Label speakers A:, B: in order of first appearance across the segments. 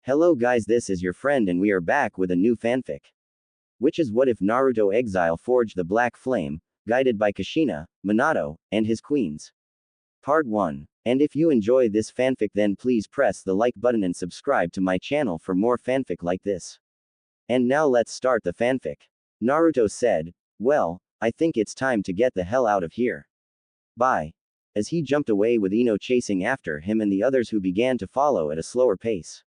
A: Hello guys, this is your friend and we are back with a new fanfic. Which is what if Naruto Exile forged the Black Flame, guided by Kushina, Minato, and his queens. Part 1. And if you enjoy this fanfic then please press the like button and subscribe to my channel for more fanfic like this. And now let's start the fanfic. Naruto said, well, I think it's time to get the hell out of here. Bye. As he jumped away with Ino chasing after him and the others who began to follow at a slower pace.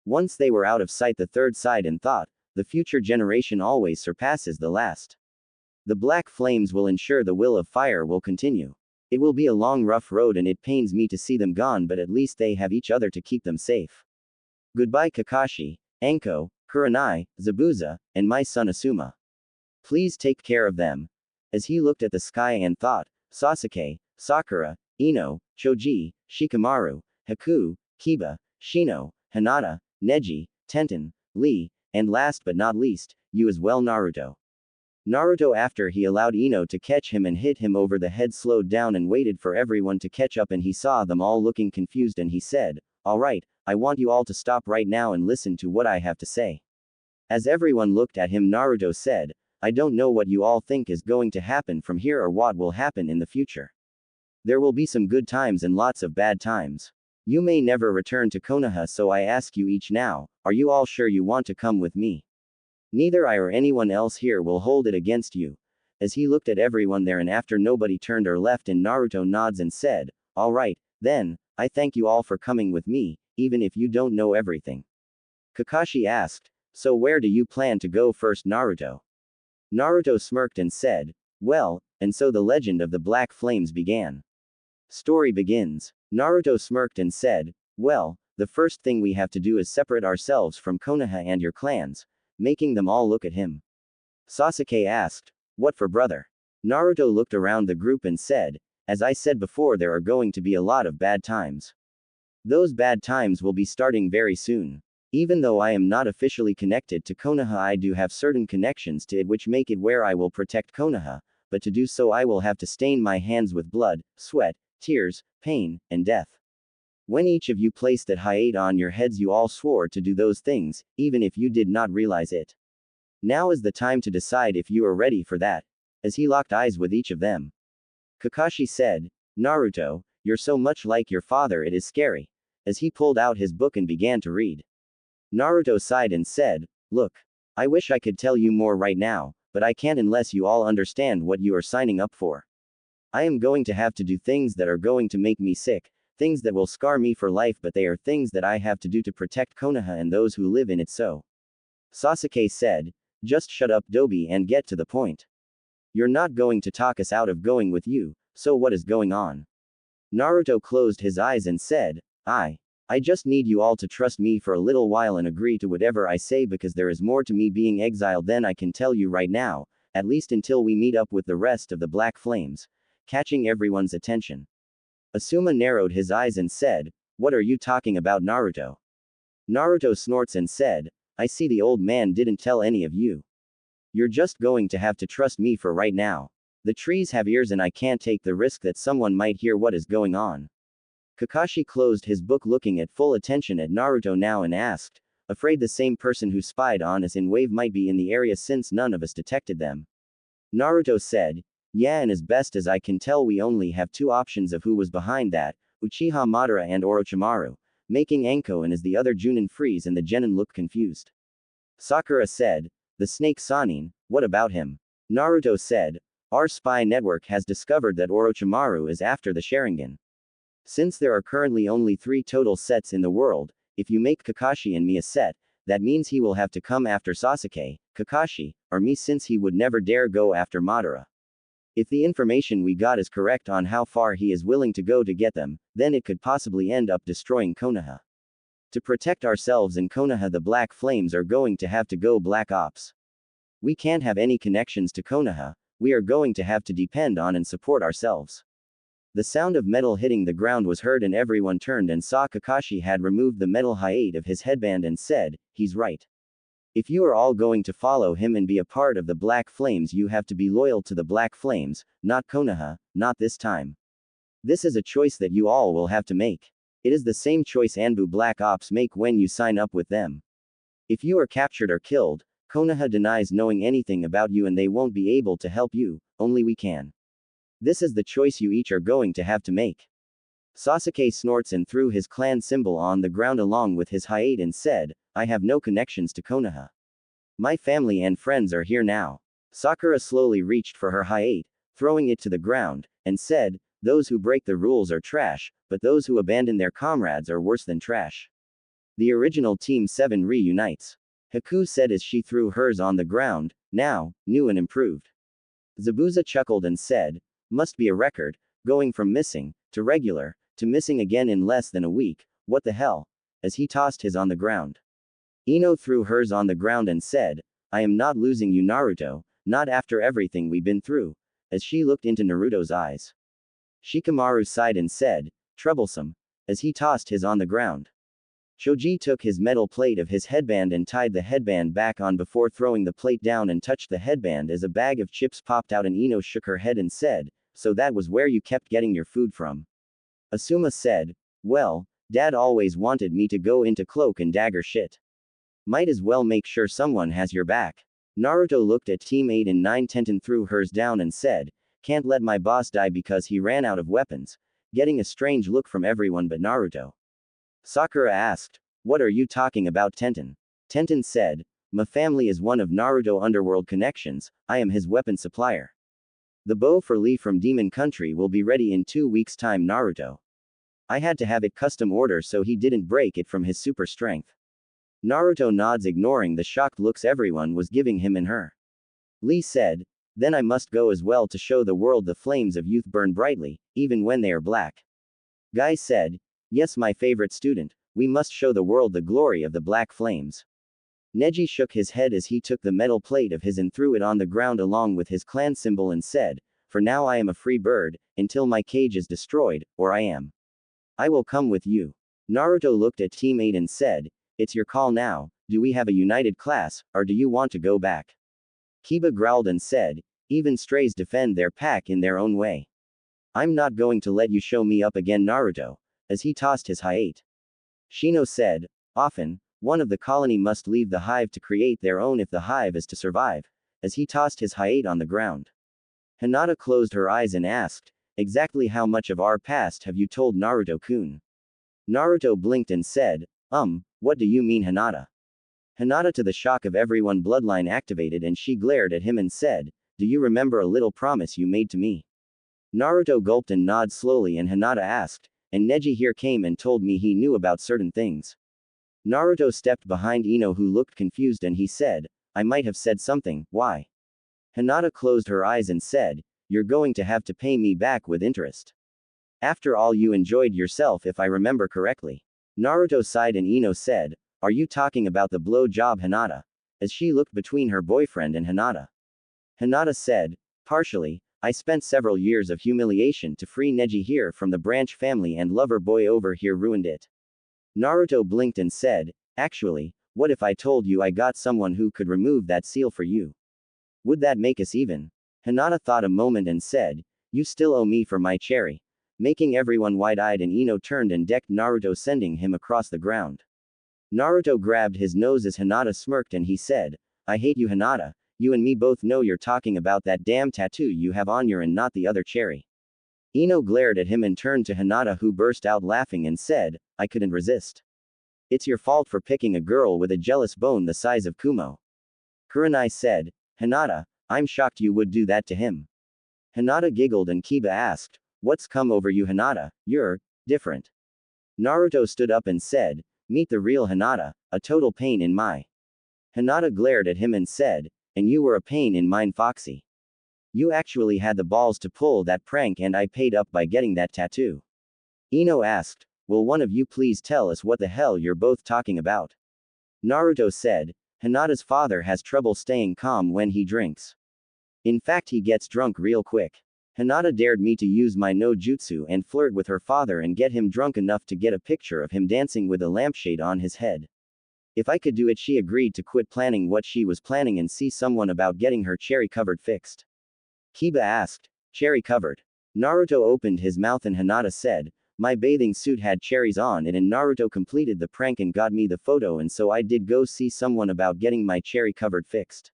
A: Once they were out of sight the third sighed and thought, the future generation always surpasses the last. The black flames will ensure the will of fire will continue. It will be a long rough road and it pains me to see them gone but at least they have each other to keep them safe. Goodbye Kakashi, Anko, Kurenai, Zabuza, and my son Asuma. Please take care of them. As he looked at the sky and thought, Sasuke, Sakura, Ino, Choji, Shikamaru, Haku, Kiba, Shino, Hinata, Neji, Tenten, Lee, and last but not least, you as well Naruto. Naruto after he allowed Ino to catch him and hit him over the head slowed down and waited for everyone to catch up and he saw them all looking confused and he said, alright, I want you all to stop right now and listen to what I have to say. As everyone looked at him Naruto said, I don't know what you all think is going to happen from here or what will happen in the future. There will be some good times and lots of bad times. You may never return to Konoha so I ask you each now, are you all sure you want to come with me? Neither I or anyone else here will hold it against you. As he looked at everyone there and after nobody turned or left and Naruto nods and said, alright, then, I thank you all for coming with me, even if you don't know everything. Kakashi asked, so where do you plan to go first Naruto? Naruto smirked and said, well, and so the legend of the Black Flames began. Story begins. Naruto smirked and said, well, the first thing we have to do is separate ourselves from Konoha and your clans, making them all look at him. Sasuke asked, what for brother? Naruto looked around the group and said, as I said before there are going to be a lot of bad times. Those bad times will be starting very soon. Even though I am not officially connected to Konoha I do have certain connections to it which make it where I will protect Konoha, but to do so I will have to stain my hands with blood, sweat, tears, pain, and death. When each of you placed that hate on your heads you all swore to do those things, even if you did not realize it. Now is the time to decide if you are ready for that. As he locked eyes with each of them. Kakashi said, Naruto, you're so much like your father it is scary. As he pulled out his book and began to read. Naruto sighed and said, look. I wish I could tell you more right now, but I can't unless you all understand what you are signing up for. I am going to have to do things that are going to make me sick, things that will scar me for life but they are things that I have to do to protect Konoha and those who live in it so. Sasuke said, just shut up Dobi and get to the point. You're not going to talk us out of going with you, so what is going on? Naruto closed his eyes and said, I just need you all to trust me for a little while and agree to whatever I say because there is more to me being exiled than I can tell you right now, at least until we meet up with the rest of the Black Flames. Catching everyone's attention. Asuma narrowed his eyes and said, what are you talking about Naruto? Naruto snorts and said, I see the old man didn't tell any of you. You're just going to have to trust me for right now. The trees have ears and I can't take the risk that someone might hear what is going on. Kakashi closed his book looking at full attention at Naruto now and asked, afraid the same person who spied on us in Wave might be in the area since none of us detected them. Naruto said, yeah and as best as I can tell we only have two options of who was behind that, Uchiha Madara and Orochimaru, making Anko and as the other Junin freeze and the Genin look confused. Sakura said, the snake Sanin, what about him? Naruto said, our spy network has discovered that Orochimaru is after the Sharingan. Since there are currently only 3 total sets in the world, if you make Kakashi and me a set, that means he will have to come after Sasuke, Kakashi, or me since he would never dare go after Madara. If the information we got is correct on how far he is willing to go to get them, then it could possibly end up destroying Konoha. To protect ourselves in Konoha the Black Flames are going to have to go Black Ops. We can't have any connections to Konoha, we are going to have to depend on and support ourselves. The sound of metal hitting the ground was heard and everyone turned and saw Kakashi had removed the metal hide of his headband and said, he's right. If you are all going to follow him and be a part of the Black Flames you have to be loyal to the Black Flames, not Konoha, not this time. This is a choice that you all will have to make. It is the same choice Anbu Black Ops make when you sign up with them. If you are captured or killed, Konoha denies knowing anything about you and they won't be able to help you, only we can. This is the choice you each are going to have to make. Sasuke snorts and threw his clan symbol on the ground along with his Hayate and said, I have no connections to Konoha. My family and friends are here now. Sakura slowly reached for her Hayate, throwing it to the ground, and said, those who break the rules are trash, but those who abandon their comrades are worse than trash. The original Team 7 reunites. Haku said as she threw hers on the ground, now, new and improved. Zabuza chuckled and said, must be a record, going from missing, to regular, to missing again in less than a week, what the hell, as he tossed his on the ground. Ino threw hers on the ground and said, I am not losing you Naruto, not after everything we've been through, as she looked into Naruto's eyes. Shikamaru sighed and said, troublesome, as he tossed his on the ground. Choji took his metal plate of his headband and tied the headband back on before throwing the plate down and touched the headband as a bag of chips popped out and Ino shook her head and said, so that was where you kept getting your food from. Asuma said, well, Dad always wanted me to go into cloak and dagger shit. Might as well make sure someone has your back. Naruto looked at Team 8 and 9 Tenten threw hers down and said, can't let my boss die because he ran out of weapons, getting a strange look from everyone but Naruto. Sakura asked, what are you talking about Tenten? Tenten said, my family is one of Naruto underworld connections, I am his weapon supplier. The bow for Lee from Demon Country will be ready in 2 weeks' time Naruto. I had to have it custom order so he didn't break it from his super strength. Naruto nods ignoring the shocked looks everyone was giving him and her. Lee said, then I must go as well to show the world the flames of youth burn brightly, even when they are black. Guy said, yes my favorite student, we must show the world the glory of the black flames. Neji shook his head as he took the metal plate of his and threw it on the ground along with his clan symbol and said, for now I am a free bird, until my cage is destroyed, or I am. I will come with you. Naruto looked at Team 8 and said, it's your call now, do we have a united class, or do you want to go back? Kiba growled and said, even strays defend their pack in their own way. I'm not going to let you show me up again Naruto, as he tossed his Hayate. Shino said, often, one of the colony must leave the hive to create their own if the hive is to survive, as he tossed his Hayate on the ground. Hinata closed her eyes and asked, exactly how much of our past have you told Naruto-kun? Naruto blinked and said, what do you mean Hinata? Hinata to the shock of everyone bloodline activated and she glared at him and said, do you remember a little promise you made to me? Naruto gulped and nodded slowly and Hinata asked, and Neji here came and told me he knew about certain things. Naruto stepped behind Ino who looked confused and he said, I might have said something, why? Hinata closed her eyes and said, you're going to have to pay me back with interest. After all you enjoyed yourself if I remember correctly. Naruto sighed and Ino said, are you talking about the blow job Hinata? As she looked between her boyfriend and Hinata. Hinata said, partially, I spent several years of humiliation to free Neji here from the branch family and lover boy over here ruined it. Naruto blinked and said, actually, what if I told you I got someone who could remove that seal for you? Would that make us even? Hinata thought a moment and said, you still owe me for my cherry. Making everyone wide-eyed and Ino turned and decked Naruto sending him across the ground. Naruto grabbed his nose as Hinata smirked and he said, I hate you Hinata, you and me both know you're talking about that damn tattoo you have on your and not the other cherry. Ino glared at him and turned to Hinata who burst out laughing and said, I couldn't resist. It's your fault for picking a girl with a jealous bone the size of Kumo. Kurenai said, Hinata, I'm shocked you would do that to him. Hinata giggled and Kiba asked, what's come over you Hinata, you're different. Naruto stood up and said, meet the real Hinata, a total pain in my. Hinata glared at him and said, and you were a pain in mine Foxy. You actually had the balls to pull that prank and I paid up by getting that tattoo. Ino asked, will one of you please tell us what the hell you're both talking about? Naruto said, Hinata's father has trouble staying calm when he drinks. In fact he gets drunk real quick. Hinata dared me to use my no jutsu and flirt with her father and get him drunk enough to get a picture of him dancing with a lampshade on his head. If I could do it she agreed to quit planning what she was planning and see someone about getting her cherry covered fixed. Kiba asked, cherry covered. Naruto opened his mouth and Hinata said, My bathing suit had cherries on it and Naruto completed the prank and got me the photo and so I did go see someone about getting my cherry covered fixed.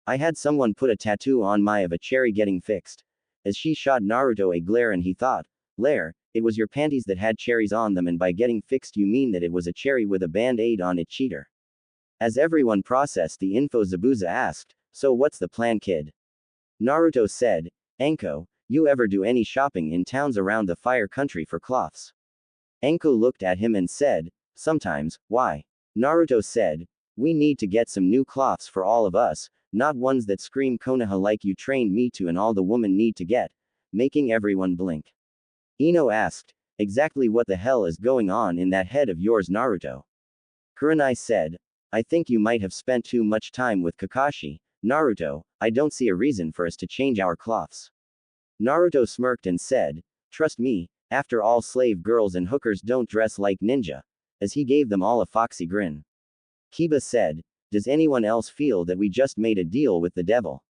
A: I had someone put a tattoo on my of a cherry getting fixed. As she shot Naruto a glare and he thought, Lair, it was your panties that had cherries on them and by getting fixed you mean that it was a cherry with a band-aid on it, cheater. As everyone processed the info, Zabuza asked, so what's the plan, kid? Naruto said, Anko, you ever do any shopping in towns around the fire country for cloths? Anko looked at him and said, sometimes, why? Naruto said, we need to get some new cloths for all of us, not ones that scream Konoha like you trained me to and all the women need to get, making everyone blink. Ino asked, exactly what the hell is going on in that head of yours, Naruto? Kurenai said, I think you might have spent too much time with Kakashi, Naruto, I don't see a reason for us to change our cloths. Naruto smirked and said, trust me, after all slave girls and hookers don't dress like ninja, as he gave them all a foxy grin. Kiba said, does anyone else feel that we just made a deal with the devil?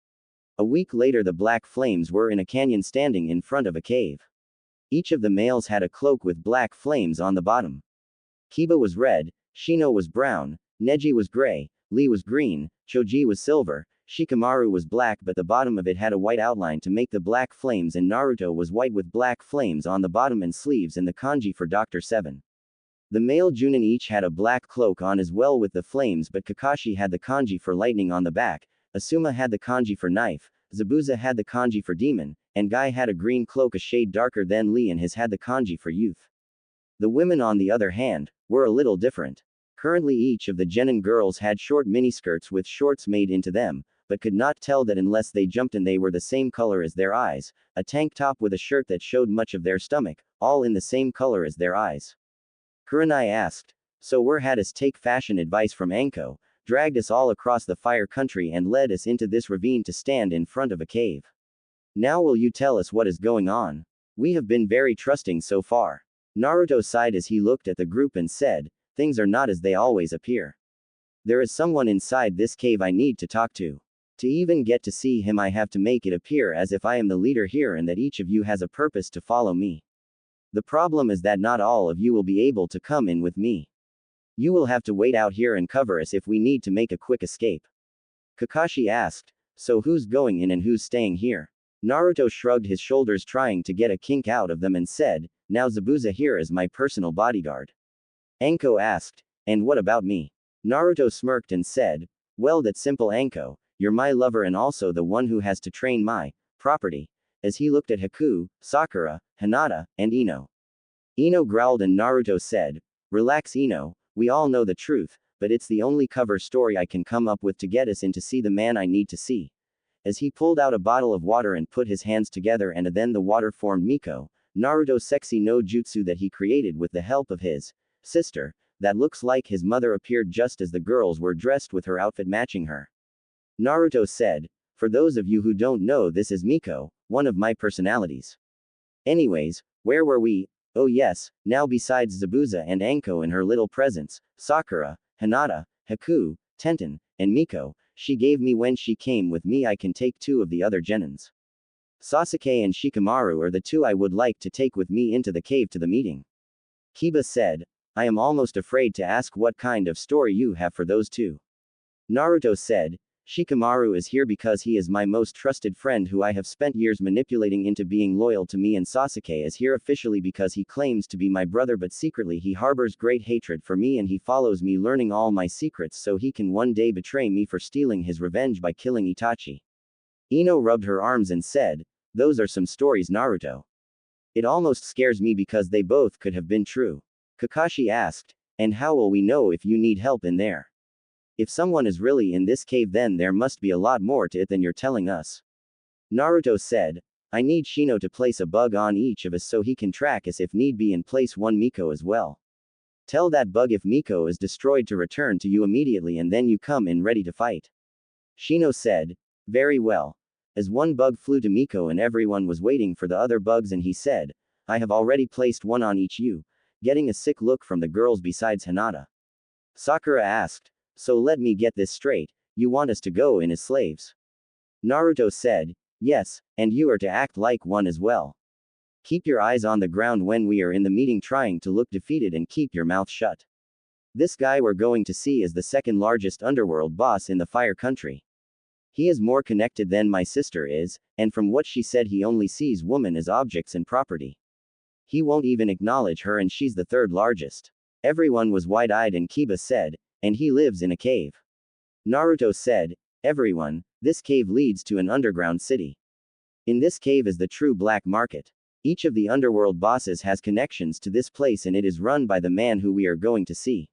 A: A week later the black flames were in a canyon standing in front of a cave. Each of the males had a cloak with black flames on the bottom. Kiba was red, Shino was brown, Neji was gray, Lee was green, Choji was silver, Shikamaru was black but the bottom of it had a white outline to make the black flames and Naruto was white with black flames on the bottom and sleeves and the kanji for Dr. 7. The male Junin each had a black cloak on as well with the flames but Kakashi had the kanji for lightning on the back, Asuma had the kanji for knife, Zabuza had the kanji for demon, and Guy had a green cloak a shade darker than Lee and his had the kanji for youth. The women on the other hand, were a little different. Currently each of the genin girls had short miniskirts with shorts made into them, but could not tell that unless they jumped and they were the same color as their eyes, a tank top with a shirt that showed much of their stomach, all in the same color as their eyes. Kurenai asked, so where had us take fashion advice from Anko, dragged us all across the fire country and led us into this ravine to stand in front of a cave. Now will you tell us what is going on? We have been very trusting so far. Naruto sighed as he looked at the group and said, things are not as they always appear. There is someone inside this cave I need to talk to. To even get to see him I have to make it appear as if I am the leader here and that each of you has a purpose to follow me. The problem is that not all of you will be able to come in with me. You will have to wait out here and cover us if we need to make a quick escape. Kakashi asked, so who's going in and who's staying here? Naruto shrugged his shoulders trying to get a kink out of them and said, now Zabuza here is my personal bodyguard. Anko asked, and what about me? Naruto smirked and said, well that's simple Anko, you're my lover and also the one who has to train my property, as he looked at Haku, Sakura, Hinata, and Ino. Ino growled and Naruto said, relax Ino, we all know the truth, but it's the only cover story I can come up with to get us in to see the man I need to see. As he pulled out a bottle of water and put his hands together and then the water formed Miko, Naruto's sexy no jutsu that he created with the help of his sister, that looks like his mother appeared just as the girls were dressed with her outfit matching her. Naruto said, for those of you who don't know this is Miko, one of my personalities. Anyways, where were we? Oh yes, now besides Zabuza and Anko and her little presents, Sakura, Hinata, Haku, Tenten, and Miko, she gave me when she came with me I can take two of the other genins. Sasuke and Shikamaru are the two I would like to take with me into the cave to the meeting. Kiba said, I am almost afraid to ask what kind of story you have for those two. Naruto said, Shikamaru is here because he is my most trusted friend who I have spent years manipulating into being loyal to me and Sasuke is here officially because he claims to be my brother but secretly he harbors great hatred for me and he follows me learning all my secrets so he can one day betray me for stealing his revenge by killing Itachi. Ino rubbed her arms and said, those are some stories Naruto. It almost scares me because they both could have been true. Kakashi asked, and how will we know if you need help in there? If someone is really in this cave then there must be a lot more to it than you're telling us. Naruto said, I need Shino to place a bug on each of us so he can track us if need be and place one Miko as well. Tell that bug if Miko is destroyed to return to you immediately and then you come in ready to fight. Shino said, very well. As one bug flew to Miko and everyone was waiting for the other bugs and he said, I have already placed one on each you, getting a sick look from the girls besides Hinata. Sakura asked, so let me get this straight, you want us to go in as slaves? Naruto said, yes, and you are to act like one as well. Keep your eyes on the ground when we are in the meeting trying to look defeated and keep your mouth shut. This guy we're going to see is the second largest underworld boss in the fire country. He is more connected than my sister is, and from what she said he only sees women as objects and property. He won't even acknowledge her and she's the third largest. Everyone was wide-eyed and Kiba said, and he lives in a cave. Naruto said, everyone, this cave leads to an underground city. In this cave is the true black market. Each of the underworld bosses has connections to this place and it is run by the man who we are going to see.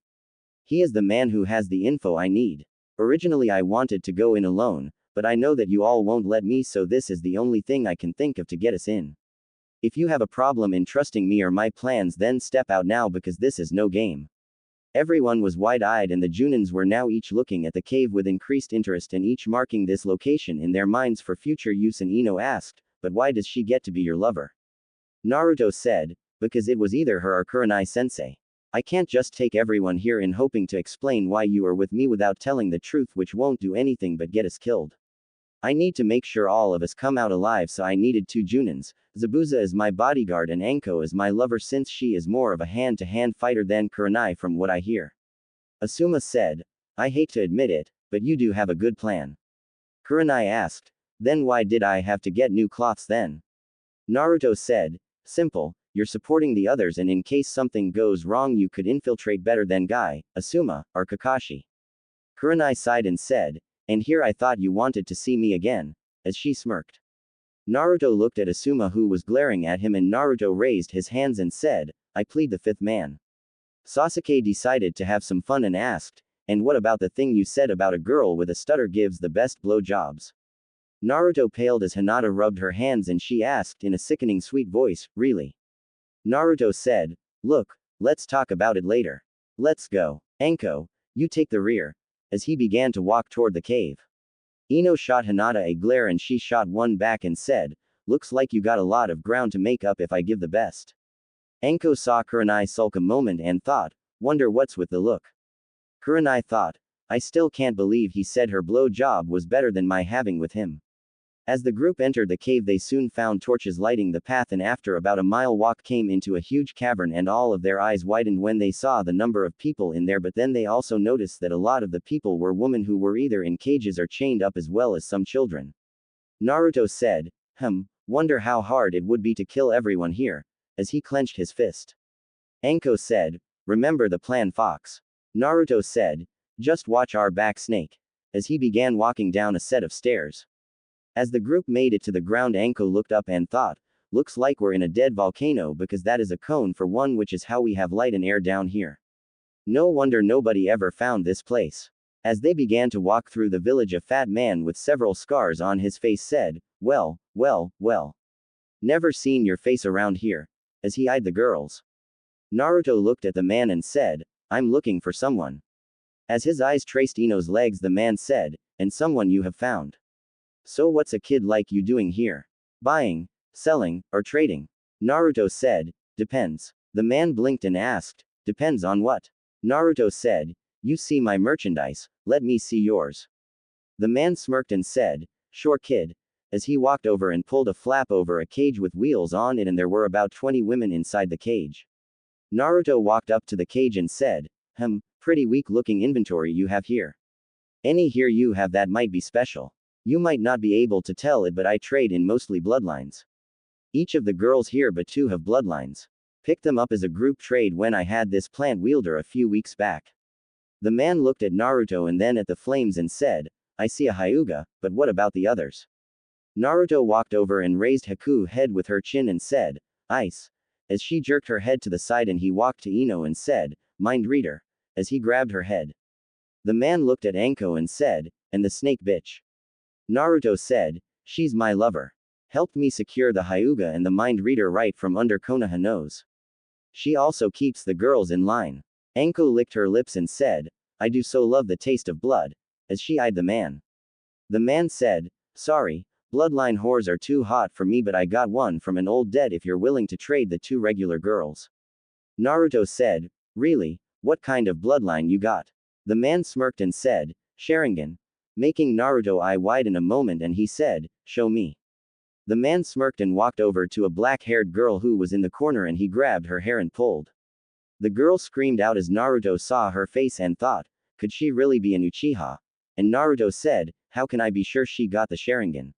A: He is the man who has the info I need. Originally I wanted to go in alone, but I know that you all won't let me, so this is the only thing I can think of to get us in. If you have a problem in trusting me or my plans, then step out now because this is no game. Everyone was wide-eyed and the Junins were now each looking at the cave with increased interest and each marking this location in their minds for future use, and Ino asked, but why does she get to be your lover? Naruto said, because it was either her or Kurenai-sensei. I can't just take everyone here in hoping to explain why you are with me without telling the truth, which won't do anything but get us killed. I need to make sure all of us come out alive, so I needed two Junins. Zabuza is my bodyguard and Anko is my lover since she is more of a hand-to-hand fighter than Kurenai from what I hear. Asuma said, I hate to admit it, but you do have a good plan. Kurenai asked, then why did I have to get new cloths then? Naruto said, simple, you're supporting the others and in case something goes wrong you could infiltrate better than Guy, Asuma, or Kakashi. Kurenai sighed and said, and here I thought you wanted to see me again, as she smirked. Naruto looked at Asuma who was glaring at him and Naruto raised his hands and said, I plead the fifth man. Sasuke decided to have some fun and asked, and what about the thing you said about a girl with a stutter gives the best blowjobs? Naruto paled as Hinata rubbed her hands and she asked in a sickening sweet voice, really? Naruto said, look, let's talk about it later. Let's go. Anko, you take the rear. As he began to walk toward the cave. Ino shot Hinata a glare and she shot one back and said, looks like you got a lot of ground to make up if I give the best. Anko saw Kurenai sulk a moment and thought, wonder what's with the look. Kurenai thought, I still can't believe he said her blow job was better than my having with him. As the group entered the cave they soon found torches lighting the path and after about a mile walk came into a huge cavern and all of their eyes widened when they saw the number of people in there, but then they also noticed that a lot of the people were women who were either in cages or chained up as well as some children. Naruto said, wonder how hard it would be to kill everyone here, as he clenched his fist. Anko said, remember the plan, Fox. Naruto said, just watch our back, Snake, as he began walking down a set of stairs. As the group made it to the ground Anko looked up and thought, looks like we're in a dead volcano because that is a cone for one, which is how we have light and air down here. No wonder nobody ever found this place. As they began to walk through the village a fat man with several scars on his face said, well. Never seen your face around here, as he eyed the girls. Naruto looked at the man and said, I'm looking for someone. As his eyes traced Ino's legs the man said, and someone you have found. So what's a kid like you doing here? Buying, selling, or trading? Naruto said, depends. The man blinked and asked, depends on what? Naruto said, you see my merchandise, let me see yours. The man smirked and said, sure kid, as he walked over and pulled a flap over a cage with wheels on it and there were about 20 women inside the cage. Naruto walked up to the cage and said, pretty weak looking inventory you have here. Any here you have that might be special. You might not be able to tell it, but I trade in mostly bloodlines. Each of the girls here but two have bloodlines. Picked them up as a group trade when I had this plant wielder a few weeks back. The man looked at Naruto and then at the flames and said, I see a Hyuga, but what about the others? Naruto walked over and raised Haku's head with her chin and said, ice. As she jerked her head to the side and he walked to Ino and said, mind reader, as he grabbed her head. The man looked at Anko and said, and the snake bitch. Naruto said, she's my lover. Helped me secure the Hyuga and the mind reader right from under Konoha nose. She also keeps the girls in line. Anko licked her lips and said, I do so love the taste of blood, as she eyed the man. The man said, sorry, bloodline whores are too hot for me, but I got one from an old dead if you're willing to trade the two regular girls. Naruto said, really, what kind of bloodline you got? The man smirked and said, Sharingan. Making Naruto eye widen a moment and he said, show me. The man smirked and walked over to a black-haired girl who was in the corner and he grabbed her hair and pulled. The girl screamed out as Naruto saw her face and thought, could she really be an Uchiha? And Naruto said, how can I be sure she got the Sharingan?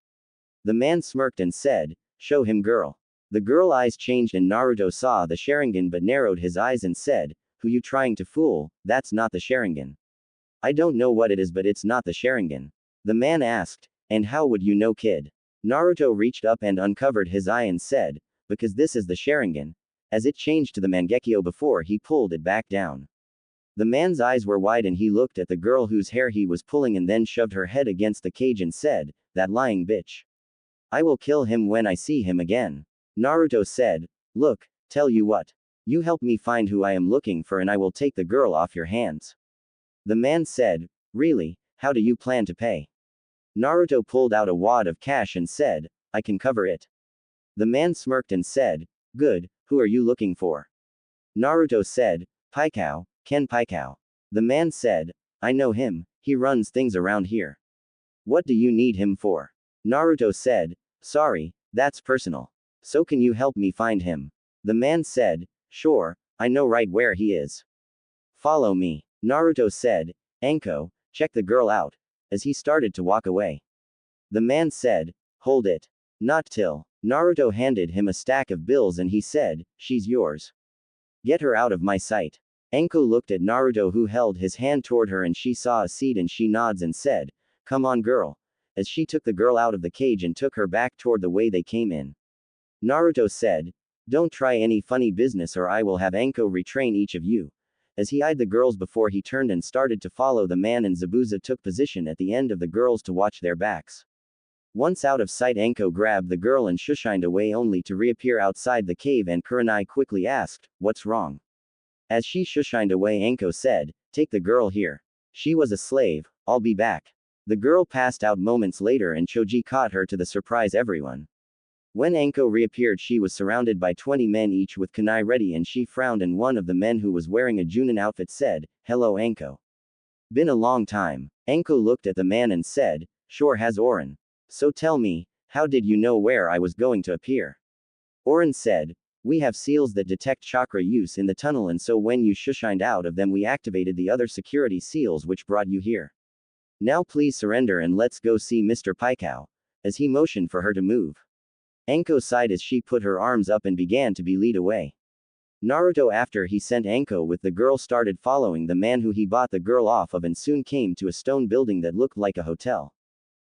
A: The man smirked and said, show him girl. The girl eyes changed and Naruto saw the Sharingan but narrowed his eyes and said, who you trying to fool, that's not the Sharingan. I don't know what it is but it's not the Sharingan. The man asked, and how would you know kid? Naruto reached up and uncovered his eye and said, because this is the Sharingan. As it changed to the Mangekyo before he pulled it back down. The man's eyes were wide and he looked at the girl whose hair he was pulling and then shoved her head against the cage and said, that lying bitch. I will kill him when I see him again. Naruto said, look, tell you what. You help me find who I am looking for and I will take the girl off your hands. The man said, really, how do you plan to pay? Naruto pulled out a wad of cash and said, I can cover it. The man smirked and said, good, who are you looking for? Naruto said, Paikao, Ken Paikao. The man said, I know him, he runs things around here. What do you need him for? Naruto said, sorry, that's personal. So can you help me find him? The man said, sure, I know right where he is. Follow me. Naruto said, Anko, check the girl out, as he started to walk away. The man said, hold it. Not till. Naruto handed him a stack of bills and he said, she's yours. Get her out of my sight. Anko looked at Naruto who held his hand toward her and she saw a seed and she nods and said, come on girl. As she took the girl out of the cage and took her back toward the way they came in. Naruto said, don't try any funny business or I will have Anko retrain each of you. As he eyed the girls before he turned and started to follow the man and Zabuza took position at the end of the girls to watch their backs. Once out of sight Anko grabbed the girl and shushined away only to reappear outside the cave and Kurenai quickly asked, what's wrong? As she shushined away Anko said, take the girl here. She was a slave, I'll be back. The girl passed out moments later and Choji caught her to the surprise everyone. When Anko reappeared she was surrounded by 20 men each with kunai ready and she frowned and one of the men who was wearing a Junin outfit said, hello Anko. Been a long time. Anko looked at the man and said, sure has Oren. So tell me, how did you know where I was going to appear? Oren said, we have seals that detect chakra use in the tunnel and so when you shushined out of them we activated the other security seals which brought you here. Now please surrender and let's go see Mr. Paikao. As he motioned for her to move. Anko sighed as she put her arms up and began to be lead away. Naruto after he sent Anko with the girl started following the man who he bought the girl off of and soon came to a stone building that looked like a hotel.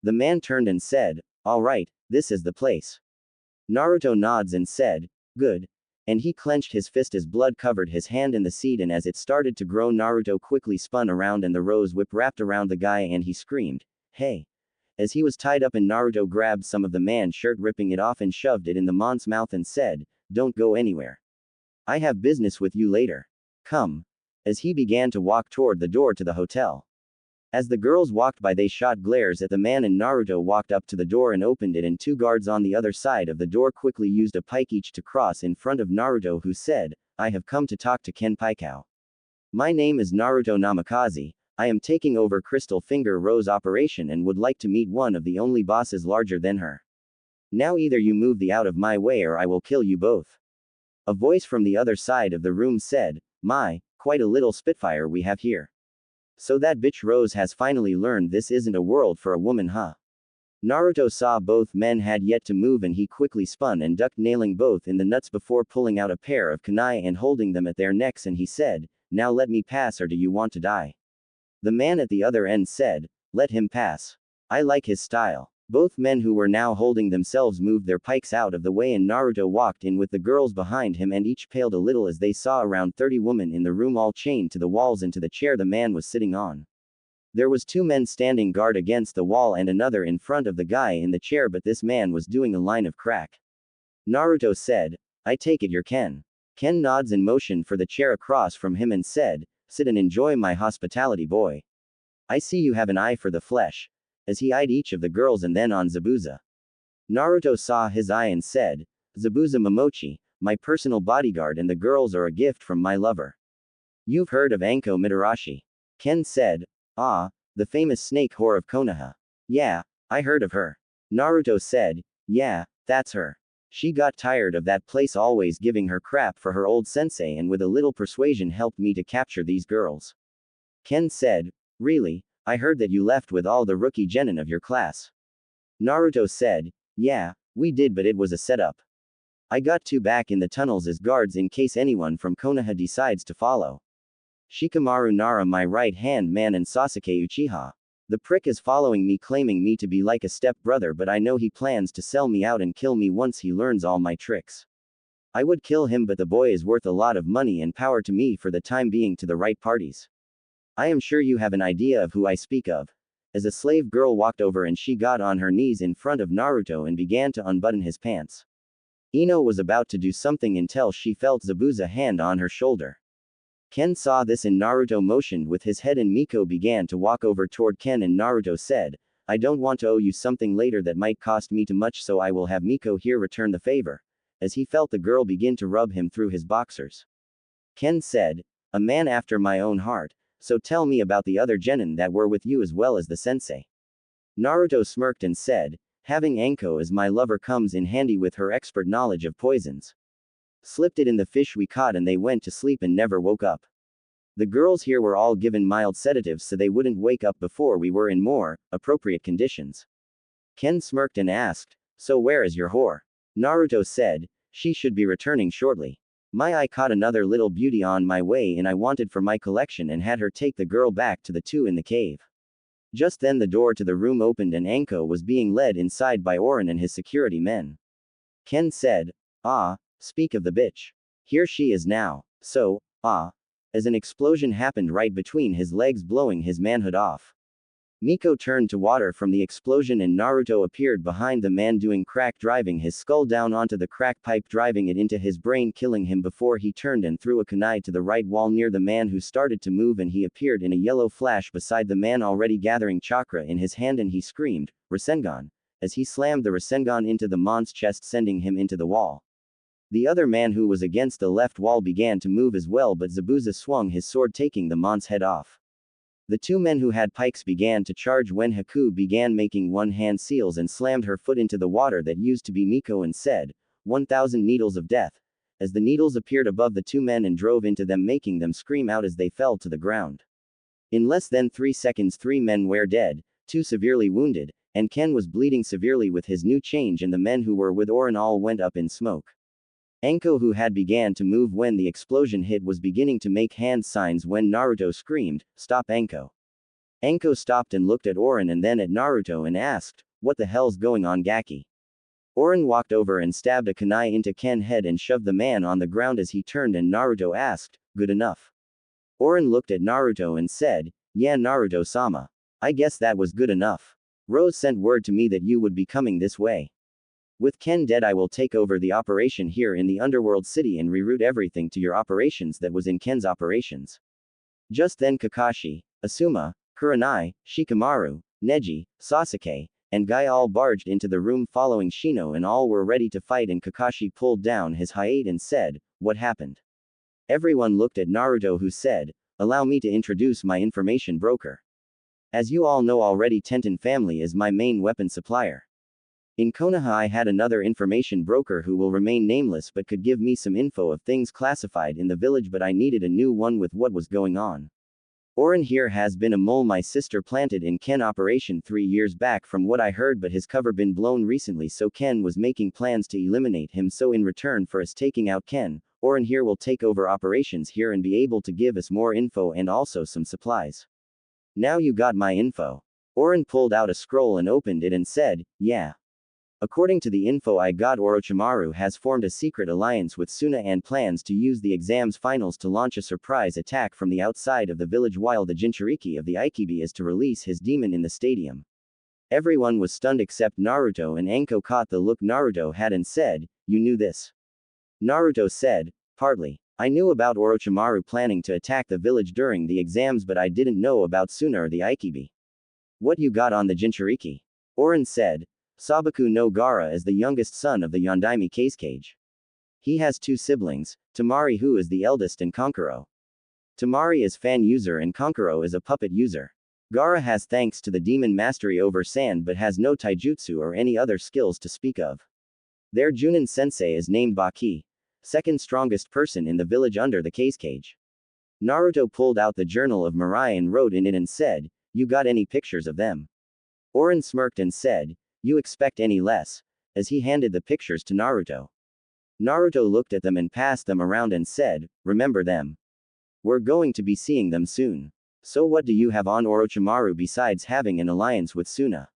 A: The man turned and said, alright, this is the place. Naruto nods and said, good. And he clenched his fist as blood covered his hand in the seed and as it started to grow Naruto quickly spun around and the rose whip wrapped around the guy and he screamed, hey. As he was tied up and Naruto grabbed some of the man's shirt ripping it off and shoved it in the man's mouth and said, don't go anywhere. I have business with you later. Come. As he began to walk toward the door to the hotel. As the girls walked by they shot glares at the man and Naruto walked up to the door and opened it and two guards on the other side of the door quickly used a pike each to cross in front of Naruto who said, I have come to talk to Ken Paikao. My name is Naruto Namikaze. I am taking over Crystal Finger Rose operation and would like to meet one of the only bosses larger than her. Now either you move the out of my way or I will kill you both. A voice from the other side of the room said, my, quite a little spitfire we have here. So that bitch Rose has finally learned this isn't a world for a woman huh? Naruto saw both men had yet to move and he quickly spun and ducked nailing both in the nuts before pulling out a pair of kunai and holding them at their necks and he said, now let me pass or do you want to die? The man at the other end said, let him pass. I like his style. Both men who were now holding themselves moved their pikes out of the way and Naruto walked in with the girls behind him and each paled a little as they saw around 30 women in the room all chained to the walls and to the chair the man was sitting on. There was 2 men standing guard against the wall and another in front of the guy in the chair but this man was doing a line of crack. Naruto said, I take it you're Ken. Ken nods and motioned for the chair across from him and said, sit and enjoy my hospitality boy. I see you have an eye for the flesh. As he eyed each of the girls and then on Zabuza. Naruto saw his eye and said, Zabuza Momochi, my personal bodyguard and the girls are a gift from my lover. You've heard of Anko Mitarashi. Ken said, ah, the famous snake whore of Konoha. Yeah, I heard of her. Naruto said, yeah, That's her. She got tired of that place always giving her crap for her old sensei and with a little persuasion helped me to capture these girls. Ken said, really? I heard that you left with all the rookie genin of your class. Naruto said, yeah, we did, but it was a setup. I got two back in the tunnels as guards in case anyone from Konoha decides to follow. Shikamaru Nara, my right-hand man, and Sasuke Uchiha. The prick is following me, claiming me to be like a step-brother, but I know he plans to sell me out and kill me once he learns all my tricks. I would kill him, but the boy is worth a lot of money and power to me for the time being to the right parties. I am sure you have an idea of who I speak of. As a slave girl walked over and she got on her knees in front of Naruto and began to unbutton his pants. Ino was about to do something until she felt Zabuza's hand on her shoulder. Ken saw this and Naruto motioned with his head and Miko began to walk over toward Ken and Naruto said, I don't want to owe you something later that might cost me too much, so I will have Miko here return the favor, as he felt the girl begin to rub him through his boxers. Ken said, a man after my own heart, so tell me about the other genin that were with you as well as the sensei. Naruto smirked and said, having Anko as my lover comes in handy with her expert knowledge of poisons. Slipped it in the fish we caught and they went to sleep and never woke up. The girls here were all given mild sedatives so they wouldn't wake up before we were in more appropriate conditions. Ken smirked and asked, so where is your whore? Naruto said, she should be returning shortly. I caught another little beauty on my way and I wanted for my collection and had her take the girl back to the two in the cave. Just then the door to the room opened and Anko was being led inside by Orin and his security men. Ken said, ah, speak of the bitch. Here she is now. So, as an explosion happened right between his legs blowing his manhood off. Miko turned to water from the explosion and Naruto appeared behind the man doing crack, driving his skull down onto the crack pipe, driving it into his brain, killing him before he turned and threw a kunai to the right wall near the man who started to move, and he appeared in a yellow flash beside the man already gathering chakra in his hand and he screamed, Rasengan, as he slammed the Rasengan into the man's chest, sending him into the wall. The other man who was against the left wall began to move as well, but Zabuza swung his sword, taking the man's head off. The two men who had pikes began to charge when Haku began making one-hand seals and slammed her foot into the water that used to be Miko and said, 1,000 needles of death, as the needles appeared above the two men and drove into them, making them scream out as they fell to the ground. In less than 3 seconds 3 men were dead, 2 severely wounded, and Ken was bleeding severely with his new change, and the men who were with Orin all went up in smoke. Anko, who had began to move when the explosion hit, was beginning to make hand signs when Naruto screamed, stop Anko. Anko stopped and looked at Orin and then at Naruto and asked, what the hell's going on, Gaki? Orin walked over and stabbed a kunai into Ken's head and shoved the man on the ground as he turned and Naruto asked, good enough? Orin looked at Naruto and said, yeah, Naruto-sama. I guess that was good enough. Rose sent word to me that you would be coming this way. With Ken dead, I will take over the operation here in the underworld city and reroute everything to your operations that was in Ken's operations. Just then Kakashi, Asuma, Kurenai, Shikamaru, Neji, Sasuke, and Guy all barged into the room following Shino, and all were ready to fight, and Kakashi pulled down his hayate and said, what happened? Everyone looked at Naruto, who said, allow me to introduce my information broker. As you all know already, Tenten family is my main weapon supplier. In Konoha I had another information broker who will remain nameless but could give me some info of things classified in the village, but I needed a new one with what was going on. Orin here has been a mole my sister planted in Ken operation 3 years back from what I heard, but his cover been blown recently, so Ken was making plans to eliminate him, so in return for us taking out Ken, Orin here will take over operations here and be able to give us more info and also some supplies. Now you got my info. Orin pulled out a scroll and opened it and said, yeah. According to the info I got, Orochimaru has formed a secret alliance with Suna and plans to use the exams finals to launch a surprise attack from the outside of the village while the Jinchuriki of the Aikibi is to release his demon in the stadium. Everyone was stunned except Naruto, and Anko caught the look Naruto had and said, you knew this? Naruto said, partly. I knew about Orochimaru planning to attack the village during the exams, but I didn't know about Suna or the Aikibi. What you got on the Jinchuriki? Orin said, Sabaku no Gaara is the youngest son of the Yondaime Kazekage. He has 2 siblings, Temari who is the eldest and Kankuro. Temari is fan user and Kankuro is a puppet user. Gaara has thanks to the demon mastery over sand but has no taijutsu or any other skills to speak of. Their Junin sensei is named Baki, second strongest person in the village under the cage. Naruto pulled out the journal of Mirai and wrote in it and said, "You got any pictures of them?" Oren smirked and said, "You expect any less," as he handed the pictures to Naruto. Naruto looked at them and passed them around and said, "Remember them. We're going to be seeing them soon. So what do you have on Orochimaru besides having an alliance with Suna?"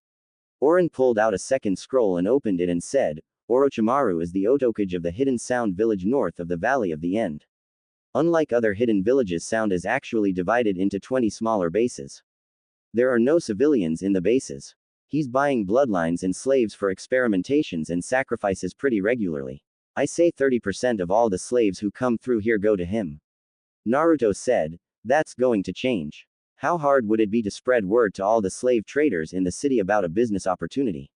A: Oren pulled out a second scroll and opened it and said, "Orochimaru is the Otokage of the Hidden Sound village north of the Valley of the End. Unlike other hidden villages, Sound is actually divided into 20 smaller bases. There are no civilians in the bases. He's buying bloodlines and slaves for experimentations and sacrifices pretty regularly. I say 30% of all the slaves who come through here go to him." Naruto said, "That's going to change. How hard would it be to spread word to all the slave traders in the city about a business opportunity?"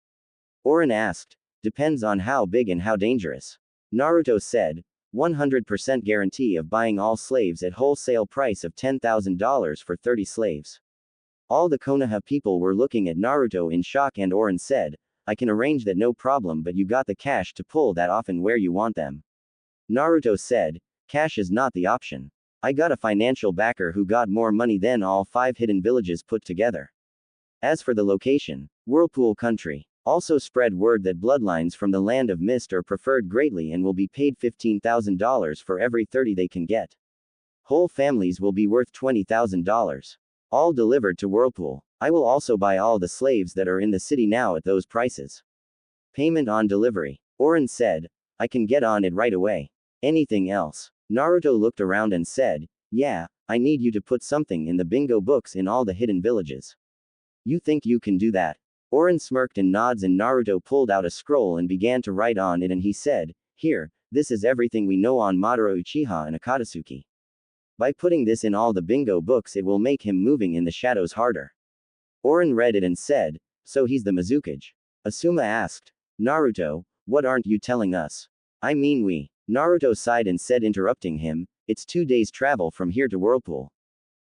A: Oren asked. "Depends on how big and how dangerous." Naruto said, 100% guarantee of buying all slaves at wholesale price of $10,000 for 30 slaves. All the Konoha people were looking at Naruto in shock and Oren said, "I can arrange that no problem, but you got the cash to pull that off and where you want them." Naruto said, "Cash is not the option. I got a financial backer who got more money than all 5 hidden villages put together. As for the location, Whirlpool Country. Also spread word that bloodlines from the Land of Mist are preferred greatly and will be paid $15,000 for every 30 they can get. Whole families will be worth $20,000. All delivered to Whirlpool. I will also buy all the slaves that are in the city now at those prices. Payment on delivery." Oren said, "I can get on it right away. Anything else?" Naruto looked around and said, "Yeah, I need you to put something in the bingo books in all the hidden villages." "You think you can do that?" Oren smirked and nods, and Naruto pulled out a scroll and began to write on it, and he said, "Here, this is everything we know on Madara Uchiha and Akatsuki. By putting this in all the bingo books, it will make him moving in the shadows harder." Oren read it and said, "So he's the Mizukage?" Asuma asked. "Naruto, what aren't you telling us?" "I mean we." Naruto sighed and said, interrupting him, "It's 2 days travel from here to Whirlpool.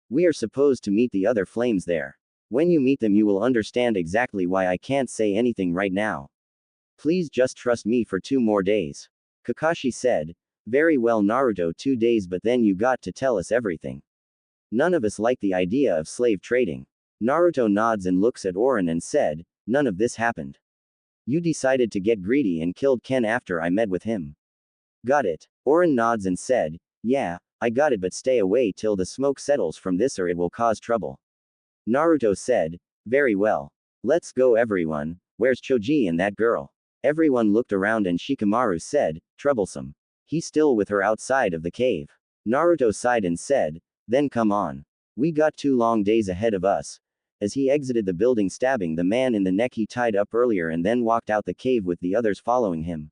A: We are supposed to meet the other flames there. When you meet them you will understand exactly why I can't say anything right now. Please just trust me for 2 more days." Kakashi said, "Very well Naruto, 2 days, but then you got to tell us everything. None of us like the idea of slave trading." Naruto nods and looks at Oren and said, "None of this happened. You decided to get greedy and killed Ken after I met with him. Got it?" Oren nods and said, "Yeah, I got it, but stay away till the smoke settles from this or it will cause trouble." Naruto said, "Very well. Let's go everyone. Where's Choji and that girl?" Everyone looked around and Shikamaru said, "Troublesome. He's still with her outside of the cave." Naruto sighed and said, "Then come on. We got 2 long days ahead of us." As he exited the building, stabbing the man in the neck he tied up earlier, and then walked out the cave with the others following him.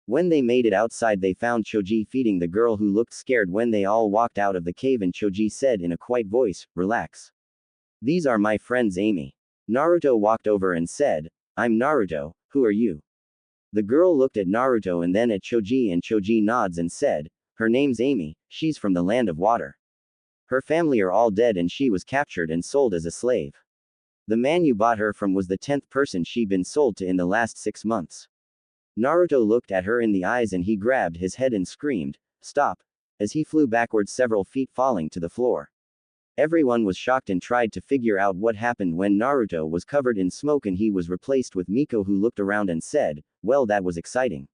A: When they made it outside, they found Choji feeding the girl, who looked scared when they all walked out of the cave, and Choji said in a quiet voice, "Relax. These are my friends Amy." Naruto walked over and said, "I'm Naruto, who are you?" The girl looked at Naruto and then at Choji, and Choji nods and said, "Her name's Amy, she's from the Land of Water. Her family are all dead and she was captured and sold as a slave. The man you bought her from was the 10th person she'd been sold to in the last 6 months." Naruto looked at her in the eyes and he grabbed his head and screamed, "Stop!" as he flew backwards several feet, falling to the floor. Everyone was shocked and tried to figure out what happened when Naruto was covered in smoke and he was replaced with Miko, who looked around and said, "Well, that was exciting."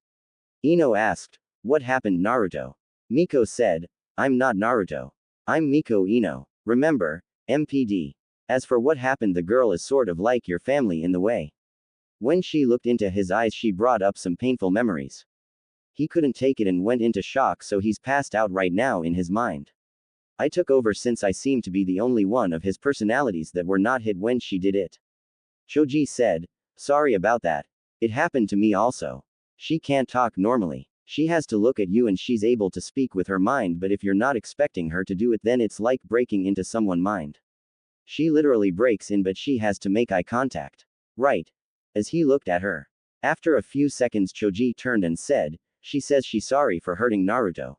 A: Ino asked, "What happened, Naruto?" Miko said, "I'm not Naruto. I'm Miko Ino. Remember, MPD. As for what happened, the girl is sort of like your family in the way." When she looked into his eyes, she brought up some painful memories. He couldn't take it and went into shock, so he's passed out right now in his mind. I took over since I seem to be the only one of his personalities that were not hit when she did it. Choji said, "Sorry about that. It happened to me also. She can't talk normally. She has to look at you and she's able to speak with her mind, but if you're not expecting her to do it, then it's like breaking into someone's mind. She literally breaks in, but she has to make eye contact. Right?" As he looked at her. After a few seconds, Choji turned and said, "She says she's sorry for hurting Naruto.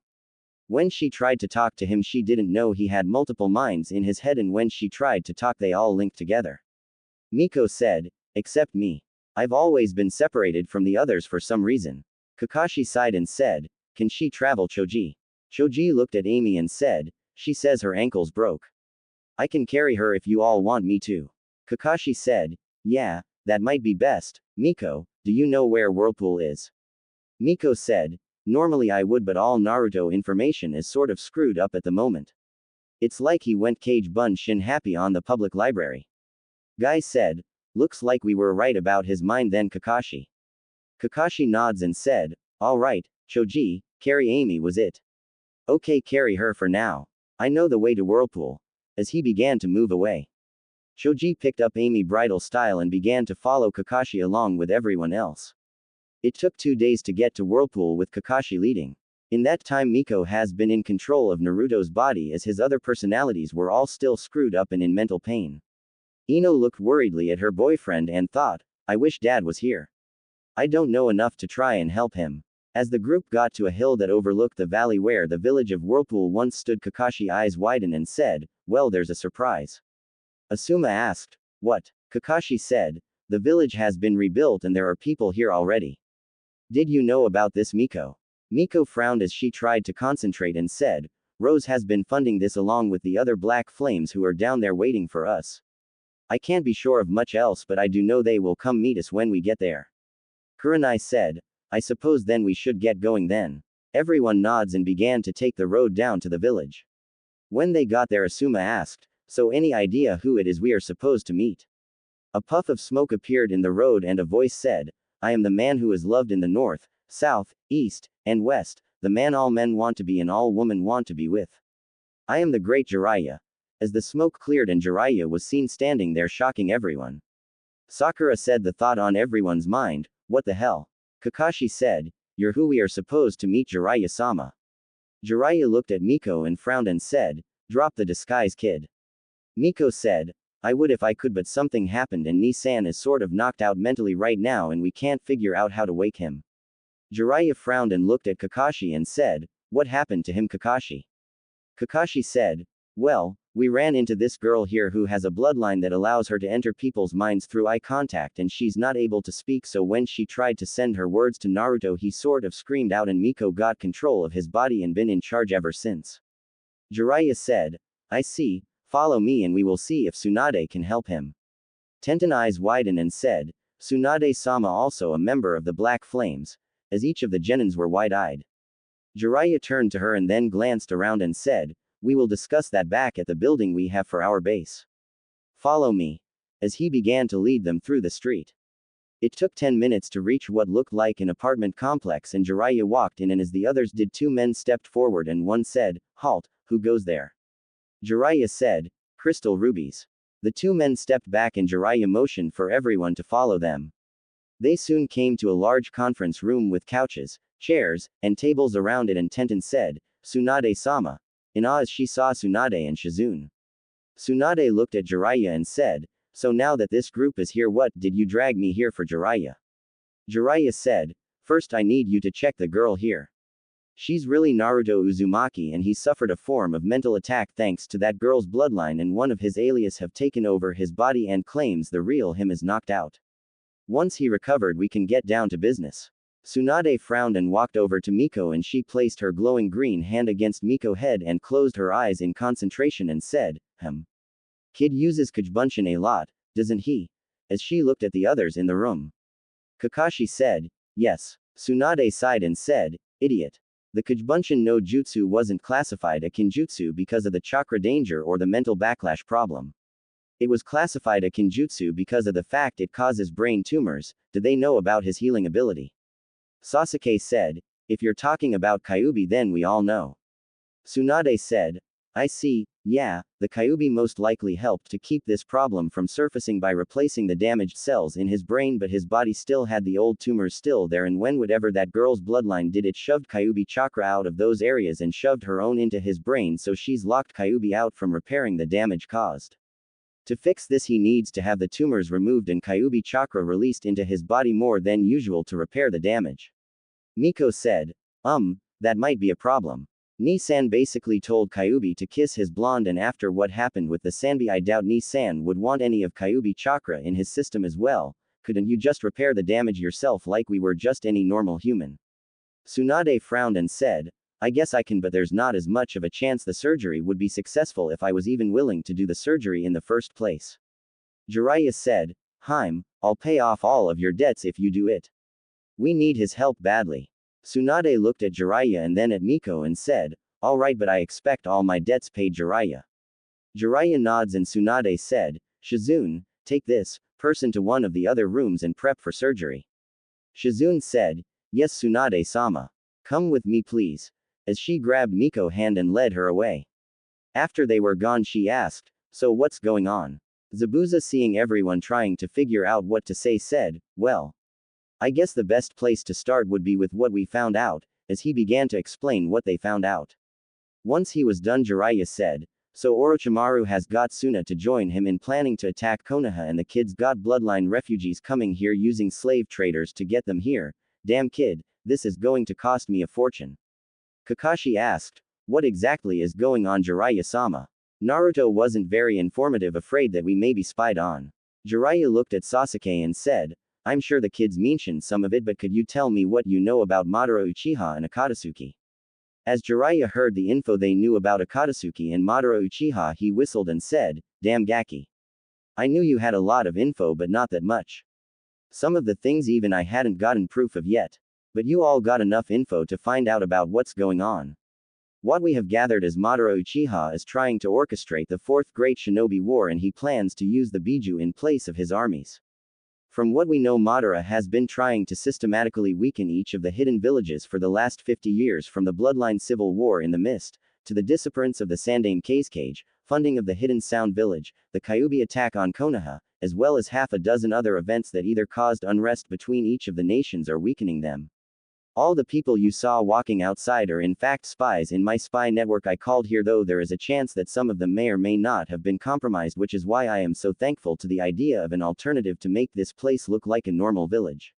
A: When she tried to talk to him, she didn't know he had multiple minds in his head, and when she tried to talk, they all linked together." Miko said, "Except me. I've always been separated from the others for some reason. Kakashi sighed and said, can she travel Choji? Choji looked at Amy and said, she says her ankles broke. I can carry her if you all want me to. Kakashi said, yeah, that might be best. Miko, do you know where Whirlpool is? Miko said, normally I would, but all Naruto information is sort of screwed up at the moment. It's like he went Cage Bun Shin happy on the public library. Guy said, looks like we were right about his mind then Kakashi. Kakashi nods and said, alright, Choji, carry Amy was it. Okay, carry her for now. I know the way to Whirlpool. As he began to move away, Choji picked up Amy bridal style and began to follow Kakashi along with everyone else. It took 2 days to get to Whirlpool with Kakashi leading. In that time Miko has been in control of Naruto's body as his other personalities were all still screwed up and in mental pain. Ino looked worriedly at her boyfriend and thought, I wish Dad was here. I don't know enough to try and help him. As the group got to a hill that overlooked the valley where the village of Whirlpool once stood, Kakashi eyes widened and said, well, there's a surprise. Asuma asked, what? Kakashi said, the village has been rebuilt and there are people here already. Did you know about this, Miko? Miko frowned as she tried to concentrate and said, Rose has been funding this along with the other Black Flames who are down there waiting for us. I can't be sure of much else, but I do know they will come meet us when we get there. Kurenai said, I suppose then we should get going then. Everyone nods and began to take the road down to the village. When they got there, Asuma asked, so any idea who it is we are supposed to meet? A puff of smoke appeared in the road and a voice said, I am the man who is loved in the north, south, east, and west, the man all men want to be and all women want to be with. I am the great Jiraiya. As the smoke cleared and Jiraiya was seen standing there shocking everyone. Sakura said the thought on everyone's mind, what the hell? Kakashi said, you're who we are supposed to meet, Jiraiya-sama. Jiraiya looked at Miko and frowned and said, drop the disguise, kid. Miko said, I would if I could, but something happened and Ni-san is sort of knocked out mentally right now and we can't figure out how to wake him. Jiraiya frowned and looked at Kakashi and said, what happened to him, Kakashi? Kakashi said, well, we ran into this girl here who has a bloodline that allows her to enter people's minds through eye contact and she's not able to speak, so when she tried to send her words to Naruto he sort of screamed out and Miko got control of his body and been in charge ever since. Jiraiya said, I see, follow me and we will see if Tsunade can help him. Tenten eyes widened and said, Tsunade-sama also a member of the Black Flames, as each of the genins were wide-eyed. Jiraiya turned to her and then glanced around and said, we will discuss that back at the building we have for our base. Follow me. As he began to lead them through the street. It took 10 minutes to reach what looked like an apartment complex and Jiraiya walked in and as the others did 2 men stepped forward and one said, halt, who goes there? Jiraiya said, crystal rubies. The 2 men stepped back and Jiraiya motioned for everyone to follow them. They soon came to a large conference room with couches, chairs, and tables around it and Tenten said, Tsunade-sama. In awe as she saw Tsunade and Shizune. Tsunade looked at Jiraiya and said, so now that this group is here, what did you drag me here for, Jiraiya? Jiraiya said, first I need you to check the girl here. She's really Naruto Uzumaki and he suffered a form of mental attack thanks to that girl's bloodline and one of his alias have taken over his body and claims the real him is knocked out. Once he recovered we can get down to business. Tsunade frowned and walked over to Miko and she placed her glowing green hand against Miko's head and closed her eyes in concentration and said, Kid uses Kajbunshin a lot, doesn't he? As she looked at the others in the room. Kakashi said, yes. Tsunade sighed and said, idiot. The Kajbunshin no jutsu wasn't classified a kinjutsu because of the chakra danger or the mental backlash problem. It was classified a kinjutsu because of the fact it causes brain tumors. Did they know about his healing ability? Sasuke said, if you're talking about Kyuubi then we all know. Tsunade said, I see, yeah, the Kyuubi most likely helped to keep this problem from surfacing by replacing the damaged cells in his brain, but his body still had the old tumors still there and when whatever that girl's bloodline did it shoved Kyuubi chakra out of those areas and shoved her own into his brain, so she's locked Kyuubi out from repairing the damage caused. To fix this he needs to have the tumors removed and Kyuubi chakra released into his body more than usual to repair the damage. Miko said, that might be a problem. Ni-san basically told Kyuubi to kiss his blonde and after what happened with the Sanbi I doubt Ni-san would want any of Kyuubi chakra in his system as well. Couldn't you just repair the damage yourself like we were just any normal human? Tsunade frowned and said, I guess I can, but there's not as much of a chance the surgery would be successful if I was even willing to do the surgery in the first place. Jiraiya said, I'll pay off all of your debts if you do it. We need his help badly. Tsunade looked at Jiraiya and then at Miko and said, Alright, but I expect all my debts paid. Jiraiya. Jiraiya nods and Tsunade said, Shizune, take this person to one of the other rooms and prep for surgery. Shizune said, Yes, Tsunade-sama. Come with me please. As she grabbed Miko's hand and led her away. After they were gone, she asked, So what's going on? Zabuza, seeing everyone trying to figure out what to say, said, Well, I guess the best place to start would be with what we found out, as he began to explain what they found out. Once he was done, Jiraiya said, So Orochimaru has got Suna to join him in planning to attack Konoha, and the kids got bloodline refugees coming here using slave traders to get them here. Damn kid, this is going to cost me a fortune. Kakashi asked, What exactly is going on, Jiraiya-sama? Naruto wasn't very informative, afraid that we may be spied on. Jiraiya looked at Sasuke and said, I'm sure the kids mentioned some of it, but could you tell me what you know about Madara Uchiha and Akatsuki? As Jiraiya heard the info they knew about Akatsuki and Madara Uchiha, he whistled and said, Damn Gaki. I knew you had a lot of info, but not that much. Some of the things even I hadn't gotten proof of yet. But you all got enough info to find out about what's going on. What we have gathered is Madara Uchiha is trying to orchestrate the Fourth Great Shinobi War, and he plans to use the Biju in place of his armies. From what we know, Madara has been trying to systematically weaken each of the hidden villages for the last 50 years, from the Bloodline Civil War in the Mist, to the disappearance of the Sandaime Cage, funding of the Hidden Sound Village, the Kyuubi attack on Konoha, as well as half a dozen other events that either caused unrest between each of the nations or weakening them. All the people you saw walking outside are in fact spies in my spy network I called here, though there is a chance that some of them may or may not have been compromised, which is why I am so thankful to the idea of an alternative to make this place look like a normal village.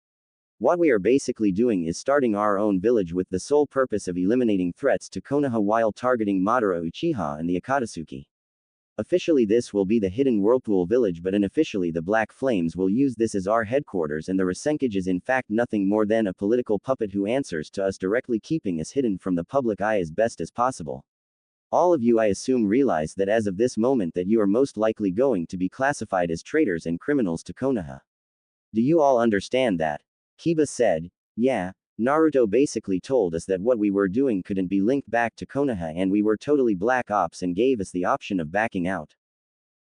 A: What we are basically doing is starting our own village with the sole purpose of eliminating threats to Konoha while targeting Madara Uchiha and the Akatsuki. Officially this will be the Hidden Whirlpool Village, but unofficially the Black Flames will use this as our headquarters, and the Rasenkage is in fact nothing more than a political puppet who answers to us directly, keeping us hidden from the public eye as best as possible. All of you, I assume, realize that as of this moment that you are most likely going to be classified as traitors and criminals to Konoha. Do you all understand that? Kiba said, Yeah. Naruto basically told us that what we were doing couldn't be linked back to Konoha and we were totally black ops and gave us the option of backing out.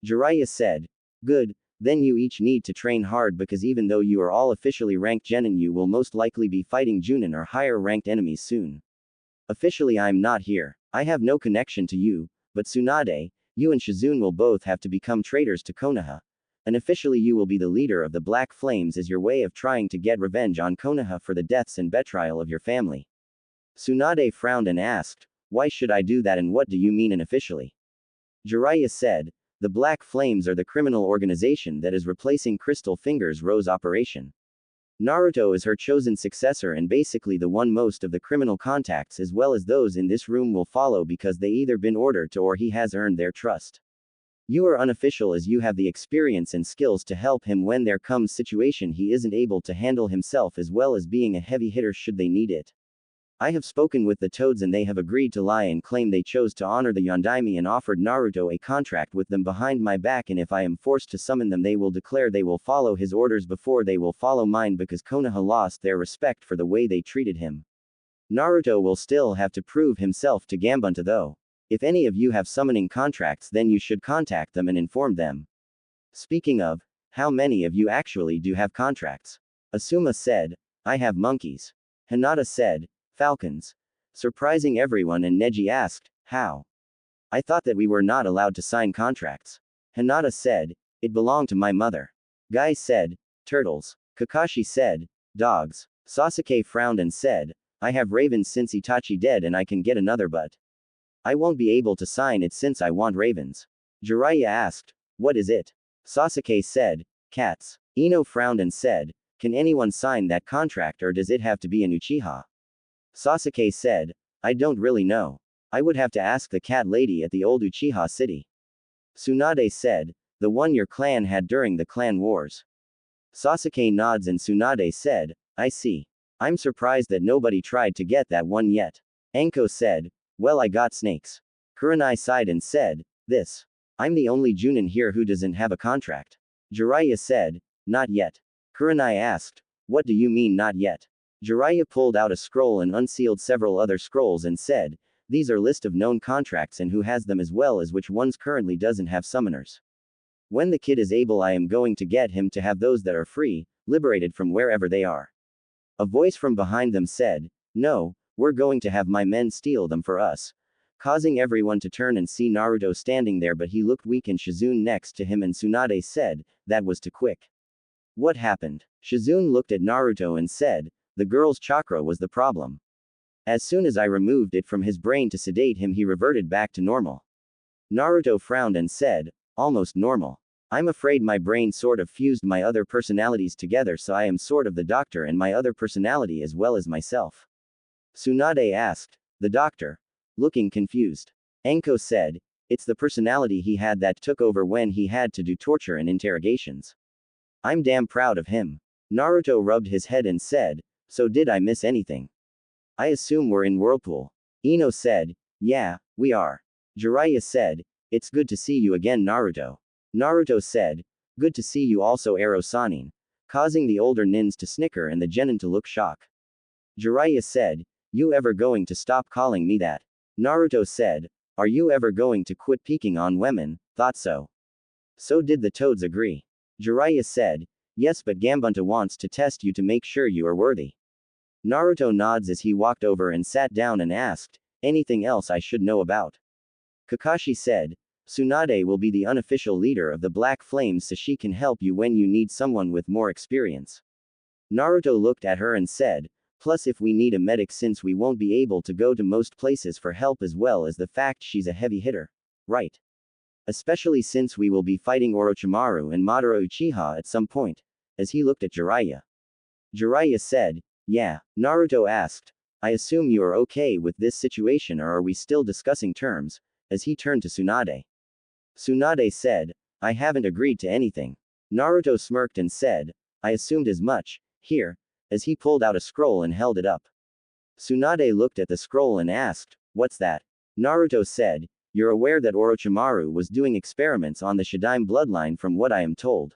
A: Jiraiya said, Good, then you each need to train hard, because even though you are all officially ranked genin, you will most likely be fighting Junin or higher ranked enemies soon. Officially I'm not here. I have no connection to you, but Tsunade, you and Shizune will both have to become traitors to Konoha. And officially you will be the leader of the Black Flames as your way of trying to get revenge on Konoha for the deaths and betrayal of your family. Tsunade frowned and asked, Why should I do that, and what do you mean unofficially? Jiraiya said, The Black Flames are the criminal organization that is replacing Crystal Fingers Rose Operation. Naruto is her chosen successor, and basically the one most of the criminal contacts as well as those in this room will follow, because they either been ordered to or he has earned their trust. You are unofficial as you have the experience and skills to help him when there comes situation he isn't able to handle himself, as well as being a heavy hitter should they need it. I have spoken with the Toads and they have agreed to lie and claim they chose to honor the Yondaime and offered Naruto a contract with them behind my back, and if I am forced to summon them they will declare they will follow his orders before they will follow mine, because Konoha lost their respect for the way they treated him. Naruto will still have to prove himself to Gambunta though. If any of you have summoning contracts, then you should contact them and inform them. Speaking of, how many of you actually do have contracts? Asuma said, I have monkeys. Hinata said, falcons. Surprising everyone, and Neji asked, how? I thought that we were not allowed to sign contracts. Hinata said, it belonged to my mother. Guy said, turtles. Kakashi said, dogs. Sasuke frowned and said, I have ravens since Itachi dead and I can get another, but I won't be able to sign it since I want ravens. Jiraiya asked, what is it? Sasuke said, cats. Ino frowned and said, can anyone sign that contract, or does it have to be an Uchiha? Sasuke said, I don't really know. I would have to ask the cat lady at the old Uchiha city. Tsunade said, the one your clan had during the clan wars. Sasuke nods and Tsunade said, I see. I'm surprised that nobody tried to get that one yet. Anko said, well, I got snakes. Kurenai sighed and said, this. I'm the only Junin here who doesn't have a contract. Jiraiya said, not yet. Kurenai asked, what do you mean not yet? Jiraiya pulled out a scroll and unsealed several other scrolls and said, these are list of known contracts and who has them as well as which ones currently doesn't have summoners. When the kid is able, I am going to get him to have those that are free, liberated from wherever they are. A voice from behind them said, no, we're going to have my men steal them for us. Causing everyone to turn and see Naruto standing there, but he looked weak, and Shizune next to him and Tsunade said, that was too quick. What happened? Shizune looked at Naruto and said, the girl's chakra was the problem. As soon as I removed it from his brain to sedate him, he reverted back to normal. Naruto frowned and said, almost normal. I'm afraid my brain sort of fused my other personalities together, so I am sort of the doctor and my other personality as well as myself. Tsunade asked, the doctor? Looking confused. Anko said, it's the personality he had that took over when he had to do torture and interrogations. I'm damn proud of him. Naruto rubbed his head and said, so did I miss anything? I assume we're in Whirlpool. Ino said, yeah, we are. Jiraiya said, it's good to see you again, Naruto. Naruto said, good to see you also, Ero-sanin, causing the older nins to snicker and the genin to look shocked. Jiraiya said, you ever going to stop calling me that? Naruto said, are you ever going to quit peeking on women? Thought so. So did the toads agree. Jiraiya said, yes, but Gambunta wants to test you to make sure you are worthy. Naruto nods as he walked over and sat down and asked, anything else I should know about? Kakashi said, Tsunade will be the unofficial leader of the Black Flames, so she can help you when you need someone with more experience. Naruto looked at her and said, plus if we need a medic, since we won't be able to go to most places for help, as well as the fact she's a heavy hitter. Right. Especially since we will be fighting Orochimaru and Madara Uchiha at some point. As he looked at Jiraiya. Jiraiya said, yeah. Naruto asked, I assume you are okay with this situation, or are we still discussing terms? As he turned to Tsunade. Tsunade said, I haven't agreed to anything. Naruto smirked and said, I assumed as much. Here. As he pulled out a scroll and held it up. Tsunade looked at the scroll and asked, what's that? Naruto said, you're aware that Orochimaru was doing experiments on the Shadaime bloodline, from what I am told.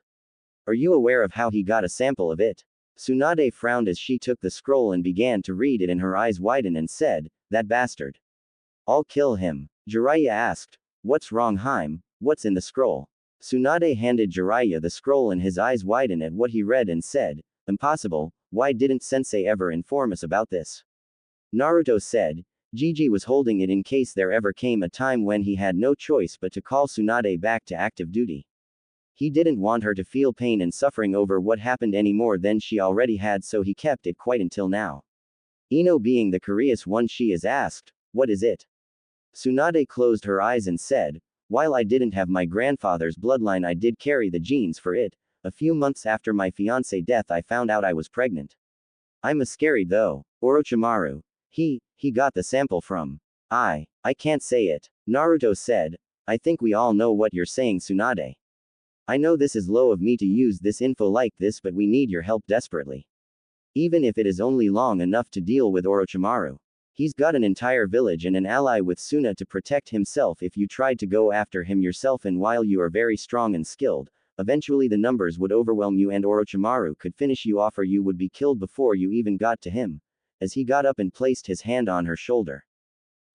A: Are you aware of how he got a sample of it? Tsunade frowned as she took the scroll and began to read it, and her eyes widened and said, that bastard. I'll kill him. Jiraiya asked, what's wrong, Haim? What's in the scroll? Tsunade handed Jiraiya the scroll and his eyes widened at what he read and said, impossible, why didn't Sensei ever inform us about this? Naruto said, Gigi was holding it in case there ever came a time when he had no choice but to call Tsunade back to active duty. He didn't want her to feel pain and suffering over what happened any more than she already had, so he kept it quiet until now. Ino, being the curious one, she is asked, what is it? Tsunade closed her eyes and said, while I didn't have my grandfather's bloodline, I did carry the genes for it. A few months after my fiancé death, I found out I was pregnant. I'm a scary though. Orochimaru. He got the sample from. I can't say it. Naruto said, I think we all know what you're saying, Tsunade. I know this is low of me to use this info like this, but we need your help desperately. Even if it is only long enough to deal with Orochimaru. He's got an entire village and an ally with Suna to protect himself. If you tried to go after him yourself, and while you are very strong and skilled, eventually the numbers would overwhelm you and Orochimaru could finish you off, or you would be killed before you even got to him. As he got up and placed his hand on her shoulder.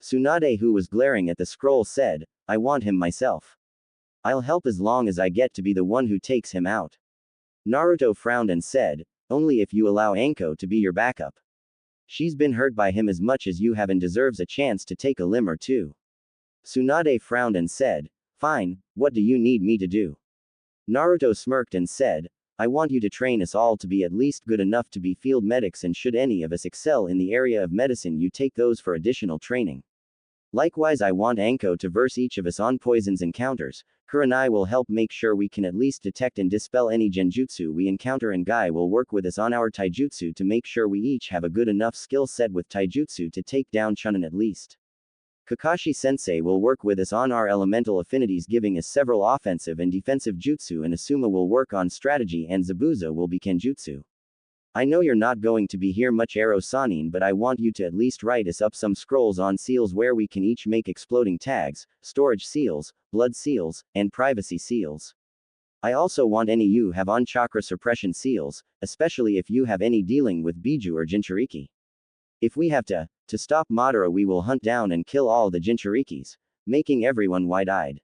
A: Tsunade, who was glaring at the scroll, said, I want him myself. I'll help as long as I get to be the one who takes him out. Naruto frowned and said, only if you allow Anko to be your backup. She's been hurt by him as much as you have and deserves a chance to take a limb or two. Tsunade frowned and said, fine, what do you need me to do? Naruto smirked and said, I want you to train us all to be at least good enough to be field medics, and should any of us excel in the area of medicine, you take those for additional training. Likewise, I want Anko to verse each of us on poisons encounters. Kurenai will help make sure we can at least detect and dispel any genjutsu we encounter, and Guy will work with us on our taijutsu to make sure we each have a good enough skill set with taijutsu to take down Chunin at least. Kakashi Sensei will work with us on our elemental affinities, giving us several offensive and defensive jutsu, and Asuma will work on strategy, and Zabuza will be kenjutsu. I know you're not going to be here much Ero Sanin, but I want you to at least write us up some scrolls on seals where we can each make exploding tags, storage seals, blood seals, and privacy seals. I also want any you have on chakra suppression seals, especially if you have any dealing with Biju or Jinchuriki. If we have to stop Madara, we will hunt down and kill all the Jinchurikis, making everyone wide-eyed.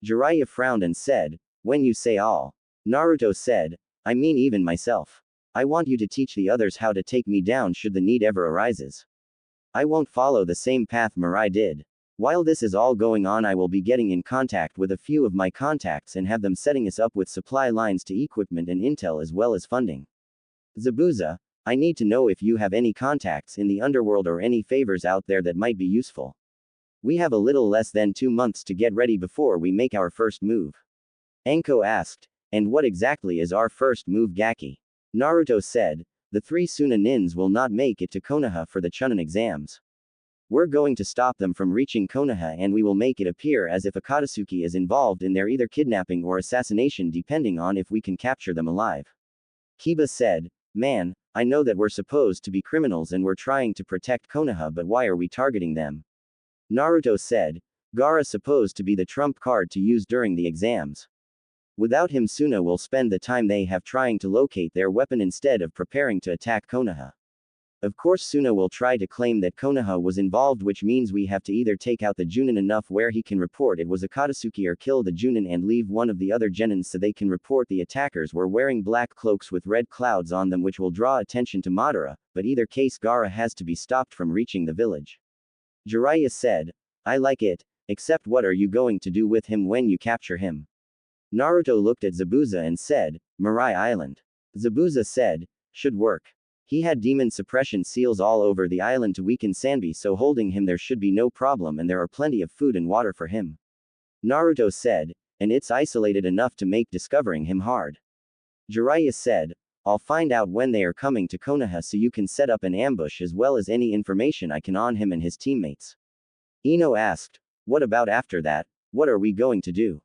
A: Jiraiya frowned and said, when you say all. Naruto said, I mean even myself. I want you to teach the others how to take me down should the need ever arises. I won't follow the same path Mirai did. While this is all going on, I will be getting in contact with a few of my contacts and have them setting us up with supply lines to equipment and intel as well as funding. Zabuza, I need to know if you have any contacts in the underworld or any favors out there that might be useful. We have a little less than 2 months to get ready before we make our first move. Anko asked, and what exactly is our first move, Gaki? Naruto said, the 3 Tsunade will not make it to Konoha for the Chunin exams. We're going to stop them from reaching Konoha and we will make it appear as if Akatsuki is involved in their either kidnapping or assassination depending on if we can capture them alive. Kiba said, man, I know that we're supposed to be criminals and we're trying to protect Konoha, but why are we targeting them? Naruto said, Gaara's supposed to be the trump card to use during the exams. Without him, Suna will spend the time they have trying to locate their weapon instead of preparing to attack Konoha. Of course, Suna will try to claim that Konoha was involved, which means we have to either take out the Junin enough where he can report it was Akatsuki or kill the Junin and leave one of the other Genins so they can report the attackers were wearing black cloaks with red clouds on them, which will draw attention to Madara, but either case Gaara has to be stopped from reaching the village. Jiraiya said, I like it, except what are you going to do with him when you capture him? Naruto looked at Zabuza and said, Mirai Island. Zabuza said, should work. He had demon suppression seals all over the island to weaken Sanbi, so holding him there should be no problem and there are plenty of food and water for him. Naruto said, and it's isolated enough to make discovering him hard. Jiraiya said, I'll find out when they are coming to Konoha so you can set up an ambush as well as any information I can on him and his teammates. Ino asked, what about after that, what are we going to do?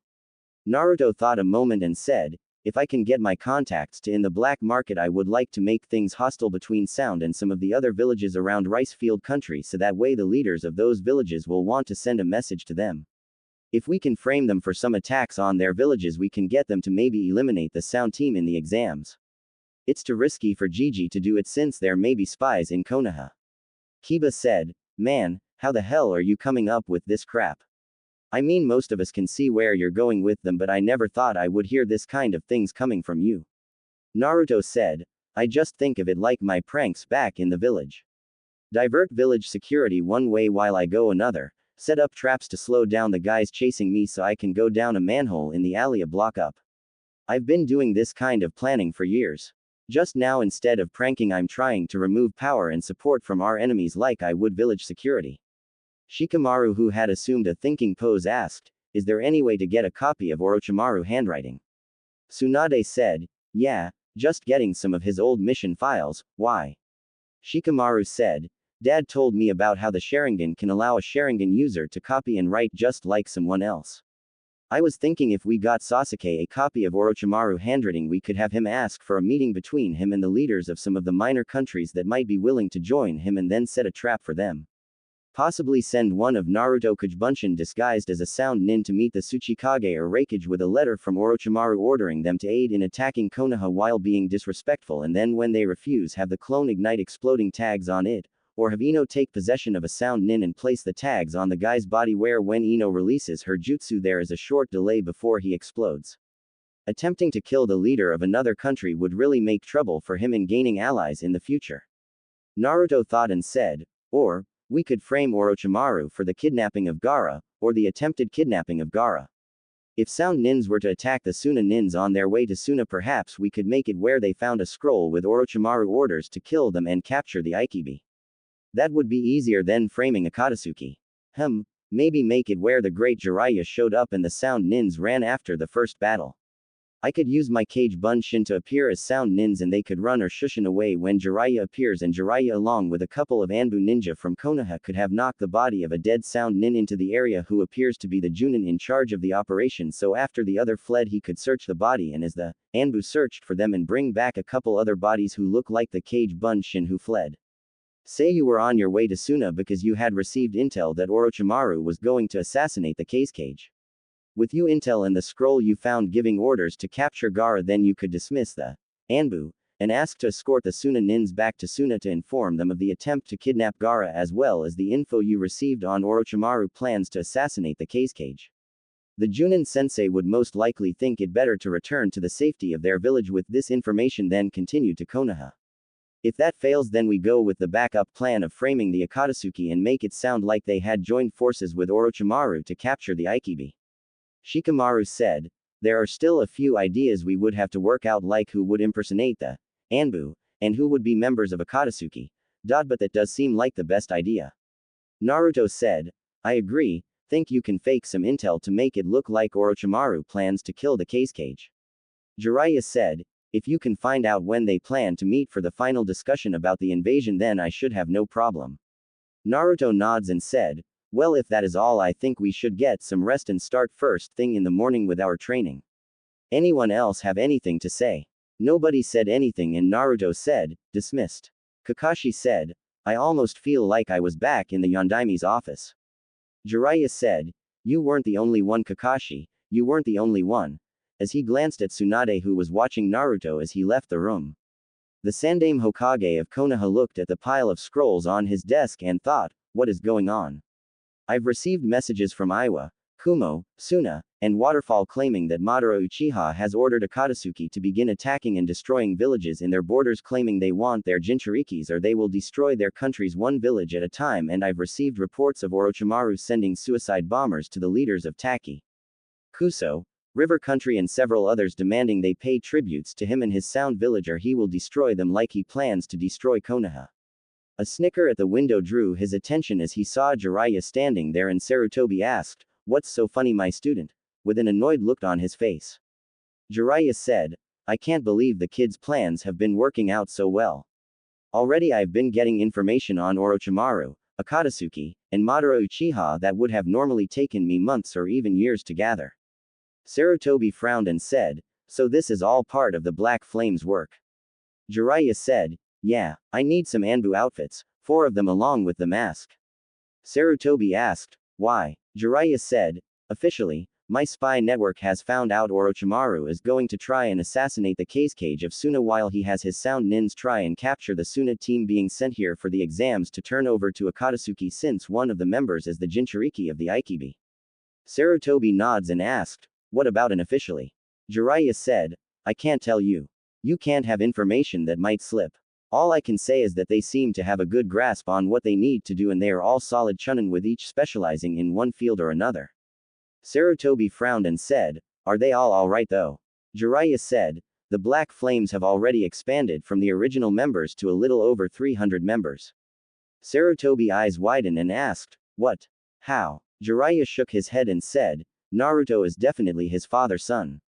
A: Naruto thought a moment and said, if I can get my contacts to in the black market, I would like to make things hostile between Sound and some of the other villages around Ricefield country so that way the leaders of those villages will want to send a message to them. If we can frame them for some attacks on their villages, we can get them to maybe eliminate the Sound team in the exams. It's too risky for Gigi to do it since there may be spies in Konoha. Kiba said, man, how the hell are you coming up with this crap? I mean, most of us can see where you're going with them, but I never thought I would hear this kind of things coming from you. Naruto said, I just think of it like my pranks back in the village. Divert village security one way while I go another, set up traps to slow down the guys chasing me so I can go down a manhole in the alley a block up. I've been doing this kind of planning for years. Just now, instead of pranking, I'm trying to remove power and support from our enemies like I would village security. Shikamaru, who had assumed a thinking pose, asked, is there any way to get a copy of Orochimaru handwriting? Tsunade said, yeah, just getting some of his old mission files. Why? Shikamaru said, Dad told me about how the Sharingan can allow a Sharingan user to copy and write just like someone else. I was thinking if we got Sasuke a copy of Orochimaru handwriting, we could have him ask for a meeting between him and the leaders of some of the minor countries that might be willing to join him and then set a trap for them. Possibly send one of Naruto Kujbunshin disguised as a Sound Nin to meet the Tsuchikage or Raikage with a letter from Orochimaru ordering them to aid in attacking Konoha while being disrespectful, and then when they refuse have the clone ignite exploding tags on it, or have Ino take possession of a Sound Nin and place the tags on the guy's body where when Ino releases her jutsu there is a short delay before he explodes. Attempting to kill the leader of another country would really make trouble for him in gaining allies in the future. Naruto thought and said, or, we could frame Orochimaru for the kidnapping of Gaara, or the attempted kidnapping of Gaara. If Sound Nins were to attack the Suna Nins on their way to Suna, perhaps we could make it where they found a scroll with Orochimaru orders to kill them and capture the Ikibi. That would be easier than framing Akatsuki. Maybe make it where the great Jiraiya showed up and the Sound Nins ran after the first battle. I could use my cage Bunshin to appear as sound nins and they could run or shushin away when Jiraiya appears, and Jiraiya along with a couple of Anbu ninja from Konoha could have knocked the body of a dead sound nin into the area who appears to be the Junin in charge of the operation, so after the other fled he could search the body, and as the Anbu searched for them and bring back a couple other bodies who look like the cage Bunshin who fled. Say you were on your way to Suna because you had received intel that Orochimaru was going to assassinate the cage. With you intel and the scroll you found giving orders to capture Gaara, then you could dismiss the Anbu and ask to escort the Suna nins back to Suna to inform them of the attempt to kidnap Gaara as well as the info you received on Orochimaru plans to assassinate the cage. The Junin sensei would most likely think it better to return to the safety of their village with this information than continue to Konoha. If that fails, then we go with the backup plan of framing the Akatsuki and make it sound like they had joined forces with Orochimaru to capture the Aikibi. Shikamaru said, there are still a few ideas we would have to work out, like who would impersonate the Anbu, and who would be members of Akatsuki. But that does seem like the best idea. Naruto said, I agree, think you can fake some intel to make it look like Orochimaru plans to kill the cage. Jiraiya said, if you can find out when they plan to meet for the final discussion about the invasion, then I should have no problem. Naruto nods and said, well, if that is all, I think we should get some rest and start first thing in the morning with our training. Anyone else have anything to say? Nobody said anything and Naruto said, dismissed. Kakashi said, I almost feel like I was back in the Yondaimi's office. Jiraiya said, you weren't the only one, Kakashi, you weren't the only one, as he glanced at Tsunade who was watching Naruto as he left the room. The Sandaime Hokage of Konoha looked at the pile of scrolls on his desk and thought, what is going on? I've received messages from Iwa, Kumo, Suna, and Waterfall claiming that Madara Uchiha has ordered Akatsuki to begin attacking and destroying villages in their borders, claiming they want their Jinchurikis or they will destroy their countries one village at a time, and I've received reports of Orochimaru sending suicide bombers to the leaders of Taki, Kuso, River Country and several others, demanding they pay tributes to him and his sound village or he will destroy them like he plans to destroy Konoha. A snicker at the window drew his attention as he saw Jiraiya standing there, and Sarutobi asked, what's so funny, my student? With an annoyed look on his face. Jiraiya said, I can't believe the kid's plans have been working out so well. Already I've been getting information on Orochimaru, Akatsuki, and Madara Uchiha that would have normally taken me months or even years to gather. Sarutobi frowned and said, so this is all part of the Black Flame's work. Jiraiya said, yeah, I need some Anbu outfits, 4 of them along with the mask. Sarutobi asked, why? Jiraiya said, officially, my spy network has found out Orochimaru is going to try and assassinate the cage of Suna while he has his sound nins try and capture the Suna team being sent here for the exams to turn over to Akatsuki, since one of the members is the Jinchuriki of the Aikibi. Sarutobi nods and asked, what about unofficially? Jiraiya said, I can't tell you. You can't have information that might slip. All I can say is that they seem to have a good grasp on what they need to do and they are all solid chunin with each specializing in one field or another. Sarutobi frowned and said, are they all alright though? Jiraiya said, the Black Flames have already expanded from the original members to a little over 300 members. Sarutobi eyes widened and asked, what? How? Jiraiya shook his head and said, Naruto is definitely his father's son.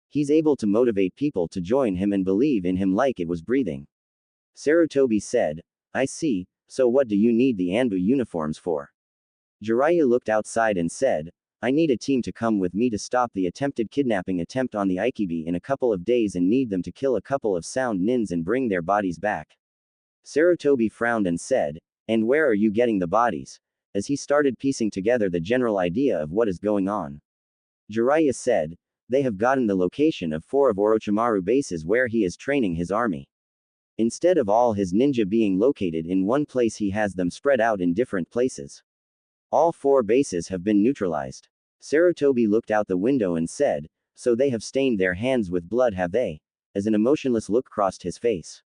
A: He's able to motivate people to join him and believe in him like it was breathing. Sarutobi said, I see, so what do you need the Anbu uniforms for? Jiraiya looked outside and said, I need a team to come with me to stop the attempted kidnapping attempt on the Aikibi in a couple of days and need them to kill a couple of sound nins and bring their bodies back. Sarutobi frowned and said, and where are you getting the bodies? As he started piecing together the general idea of what is going on. Jiraiya said, they have gotten the location of 4 of Orochimaru bases where he is training his army. Instead of all his ninja being located in one place, he has them spread out in different places. All 4 bases have been neutralized. Sarutobi looked out the window and said, so they have stained their hands with blood, have they? As an emotionless look crossed his face.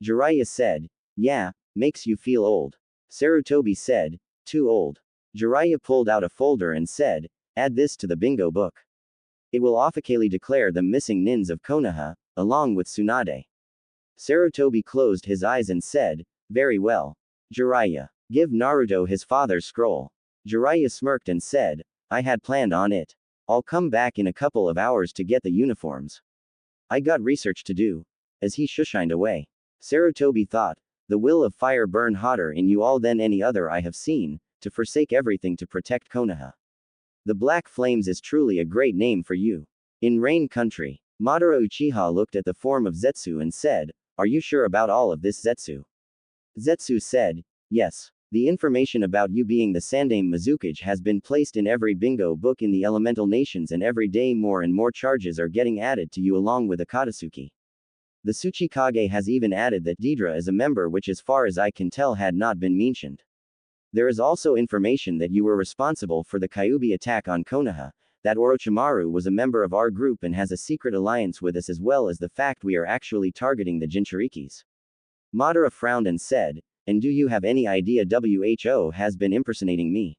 A: Jiraiya said, yeah, makes you feel old. Sarutobi said, too old. Jiraiya pulled out a folder and said, add this to the bingo book. It will officially declare the missing nins of Konoha, along with Tsunade. Sarutobi closed his eyes and said, very well. Jiraiya, give Naruto his father's scroll. Jiraiya smirked and said, I had planned on it. I'll come back in a couple of hours to get the uniforms. I got research to do. As he shushined away. Sarutobi thought, the will of fire burn hotter in you all than any other I have seen, to forsake everything to protect Konoha. The Black Flames is truly a great name for you. In Rain Country, Madara Uchiha looked at the form of Zetsu and said, are you sure about all of this, Zetsu? Zetsu said, yes. The information about you being the Sandaime Mizukage has been placed in every bingo book in the elemental nations, and every day more and more charges are getting added to you along with Akatsuki. The Tsuchikage has even added that Deidara is a member, which as far as I can tell had not been mentioned. There is also information that you were responsible for the Kyuubi attack on Konoha, that Orochimaru was a member of our group and has a secret alliance with us, as well as the fact we are actually targeting the Jinchurikis. Madara frowned and said, and do you have any idea WHO has been impersonating me?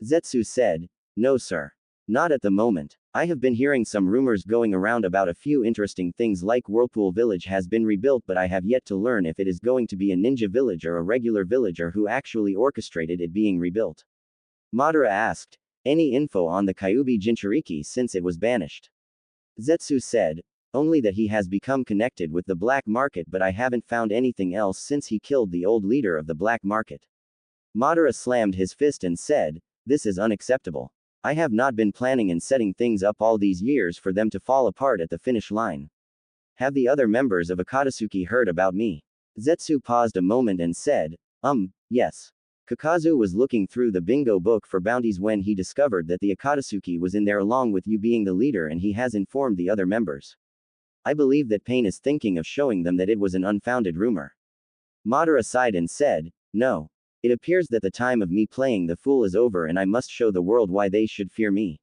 A: Zetsu said, no sir. Not at the moment. I have been hearing some rumors going around about a few interesting things, like Whirlpool Village has been rebuilt, but I have yet to learn if it is going to be a ninja village or a regular village, or who actually orchestrated it being rebuilt. Madara asked, any info on the Kyuubi Jinchuriki since it was banished? Zetsu said, only that he has become connected with the black market, but I haven't found anything else since he killed the old leader of the black market. Madara slammed his fist and said, this is unacceptable. I have not been planning and setting things up all these years for them to fall apart at the finish line. Have the other members of Akatsuki heard about me? Zetsu paused a moment and said, yes. Kakazu was looking through the bingo book for bounties when he discovered that the Akatsuki was in there along with you being the leader, and he has informed the other members. I believe that Pain is thinking of showing them that it was an unfounded rumor. Madara sighed and said, no. It appears that the time of me playing the fool is over, and I must show the world why they should fear me.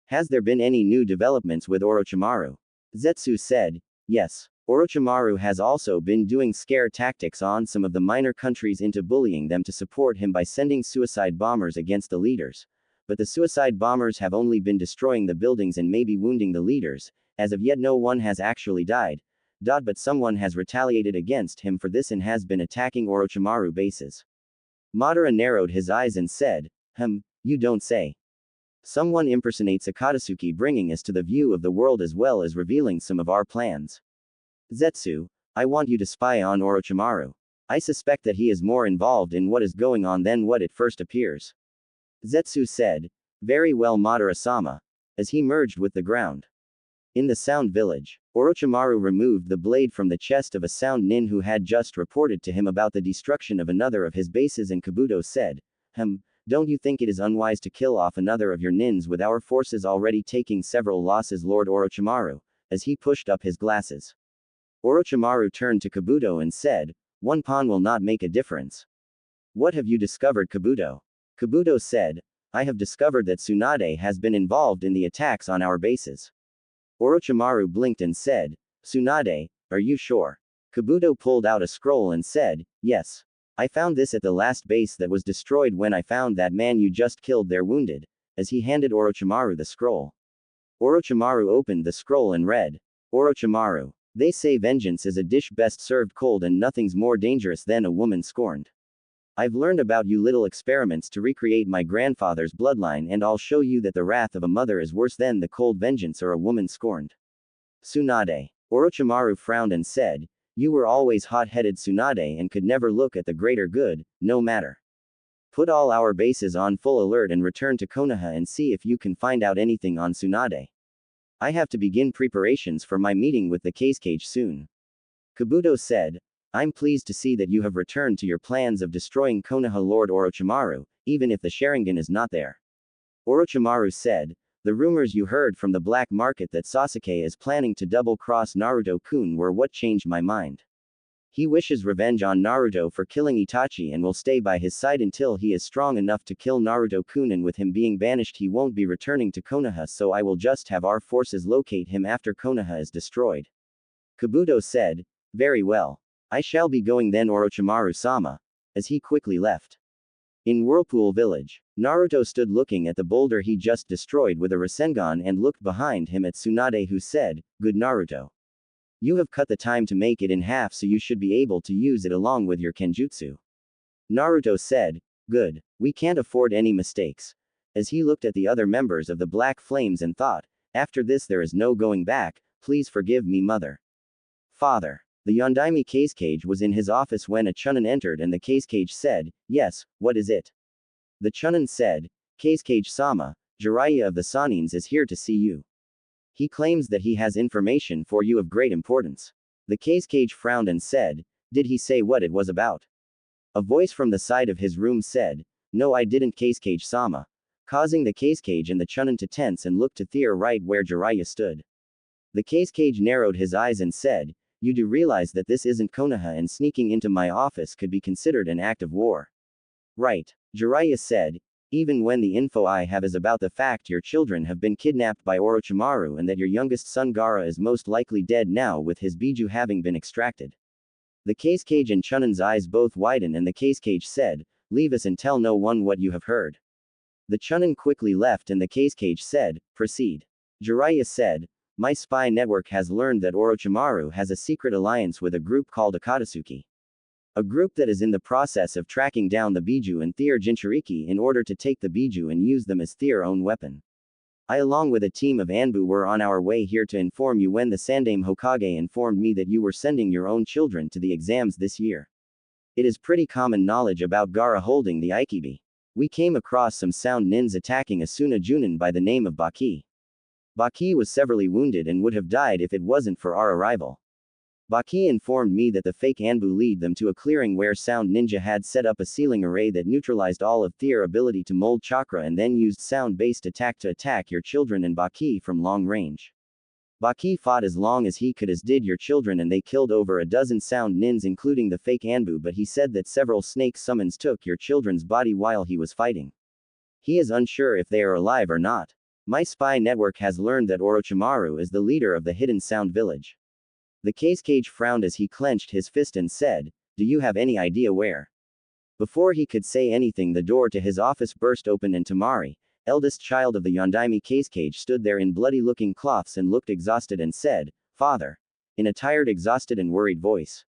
A: Has there been any new developments with Orochimaru? Zetsu said, yes. Orochimaru has also been doing scare tactics on some of the minor countries into bullying them to support him by sending suicide bombers against the leaders. But the suicide bombers have only been destroying the buildings and maybe wounding the leaders. As of yet no one has actually died. But someone has retaliated against him for this and has been attacking Orochimaru bases. Madara narrowed his eyes and said, you don't say. Someone impersonates Akatsuki, bringing us to the view of the world as well as revealing some of our plans. Zetsu, I want you to spy on Orochimaru. I suspect that he is more involved in what is going on than what it first appears. Zetsu said, very well Madara-sama. As he merged with the ground. In the Sound Village, Orochimaru removed the blade from the chest of a Sound Nin who had just reported to him about the destruction of another of his bases, and Kabuto said, don't you think it is unwise to kill off another of your nins with our forces already taking several losses, Lord Orochimaru, as he pushed up his glasses. Orochimaru turned to Kabuto and said, one pawn will not make a difference. What have you discovered, Kabuto? Kabuto said, I have discovered that Tsunade has been involved in the attacks on our bases. Orochimaru blinked and said, Tsunade, are you sure? Kabuto pulled out a scroll and said, yes. I found this at the last base that was destroyed when I found that man you just killed there wounded, as he handed Orochimaru the scroll. Orochimaru opened the scroll and read, Orochimaru, they say vengeance is a dish best served cold, and nothing's more dangerous than a woman scorned. I've learned about you little experiments to recreate my grandfather's bloodline, and I'll show you that the wrath of a mother is worse than the cold vengeance or a woman scorned. Tsunade. Orochimaru frowned and said, you were always hot-headed, Tsunade, and could never look at the greater good, no matter. Put all our bases on full alert and return to Konoha and see if you can find out anything on Tsunade. I have to begin preparations for my meeting with the Kazekage soon. Kabuto said, I'm pleased to see that you have returned to your plans of destroying Konoha, Lord Orochimaru, even if the Sharingan is not there. Orochimaru said, the rumors you heard from the black market that Sasuke is planning to double-cross Naruto-kun were what changed my mind. He wishes revenge on Naruto for killing Itachi and will stay by his side until he is strong enough to kill Naruto-kun, and with him being banished he won't be returning to Konoha, so I will just have our forces locate him after Konoha is destroyed. Kabuto said, very well. I shall be going then, Orochimaru-sama, as he quickly left. In Whirlpool Village, Naruto stood looking at the boulder he just destroyed with a Rasengan and looked behind him at Tsunade, who said, good Naruto. You have cut the time to make it in half, so you should be able to use it along with your Kenjutsu. Naruto said, good. We can't afford any mistakes. As he looked at the other members of the Black Flames and thought, after this there is no going back, please forgive me, mother. Father. The Yondaime Cage was in his office when a Chunin entered and the Cage said, yes, what is it? The Chunin said, Cage-sama, Jiraiya of the Sanins is here to see you. He claims that he has information for you of great importance. The Cage frowned and said, did he say what it was about? A voice from the side of his room said, no, I didn't, Cage-sama, causing the Cage and the Chunin to tense and look to their right where Jiraiya stood. The Cage narrowed his eyes and said, you do realize that this isn't Konoha and sneaking into my office could be considered an act of war. Right. Jiraiya said, even when the info I have is about the fact your children have been kidnapped by Orochimaru and that your youngest son Gaara is most likely dead now with his Biju having been extracted. The Cage and Chunin's eyes both widened and the Cage said, leave us and tell no one what you have heard. The Chunin quickly left and the Cage said, proceed. Jiraiya said, my spy network has learned that Orochimaru has a secret alliance with a group called Akatsuki. A group that is in the process of tracking down the Biju and their Jinchuriki in order to take the Biju and use them as their own weapon. I along with a team of Anbu were on our way here to inform you when the Sandaime Hokage informed me that you were sending your own children to the exams this year. It is pretty common knowledge about Gaara holding the Aikibi. We came across some sound nins attacking a Suna Junin by the name of Baki. Baki was severely wounded and would have died if it wasn't for our arrival. Baki informed me that the fake Anbu lead them to a clearing where Sound Ninja had set up a ceiling array that neutralized all of their ability to mold chakra and then used sound-based attack to attack your children and Baki from long range. Baki fought as long as he could as did your children and they killed over a dozen Sound Nins including the fake Anbu, but he said that several snake summons took your children's body while he was fighting. He is unsure if they are alive or not. My spy network has learned that Orochimaru is the leader of the hidden Sound Village. The Cage frowned as he clenched his fist and said, do you have any idea where? Before he could say anything the door to his office burst open and Temari, eldest child of the Yondaime Cage stood there in bloody-looking cloths and looked exhausted and said, Father. In a tired, exhausted and worried voice.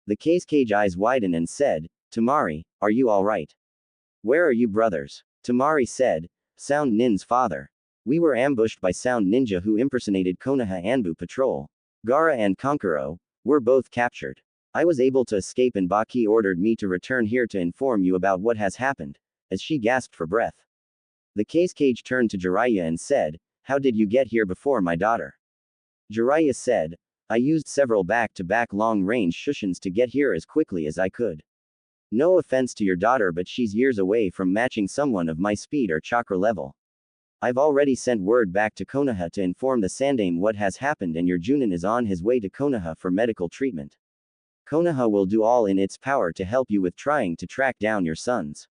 A: The Cage eyes widened and said, Temari, are you alright? Where are you brothers? Temari said, Sound Nin's father. We were ambushed by Sound Ninja who impersonated Konoha Anbu Patrol. Gaara and Kankuro were both captured. I was able to escape and Baki ordered me to return here to inform you about what has happened, as she gasped for breath. The Cage turned to Jiraiya and said, how did you get here before my daughter? Jiraiya said, I used several back-to-back long-range Shushins to get here as quickly as I could. No offense to your daughter, but she's years away from matching someone of my speed or chakra level. I've already sent word back to Konoha to inform the Sandaime what has happened and your Junin is on his way to Konoha for medical treatment. Konoha will do all in its power to help you with trying to track down your sons.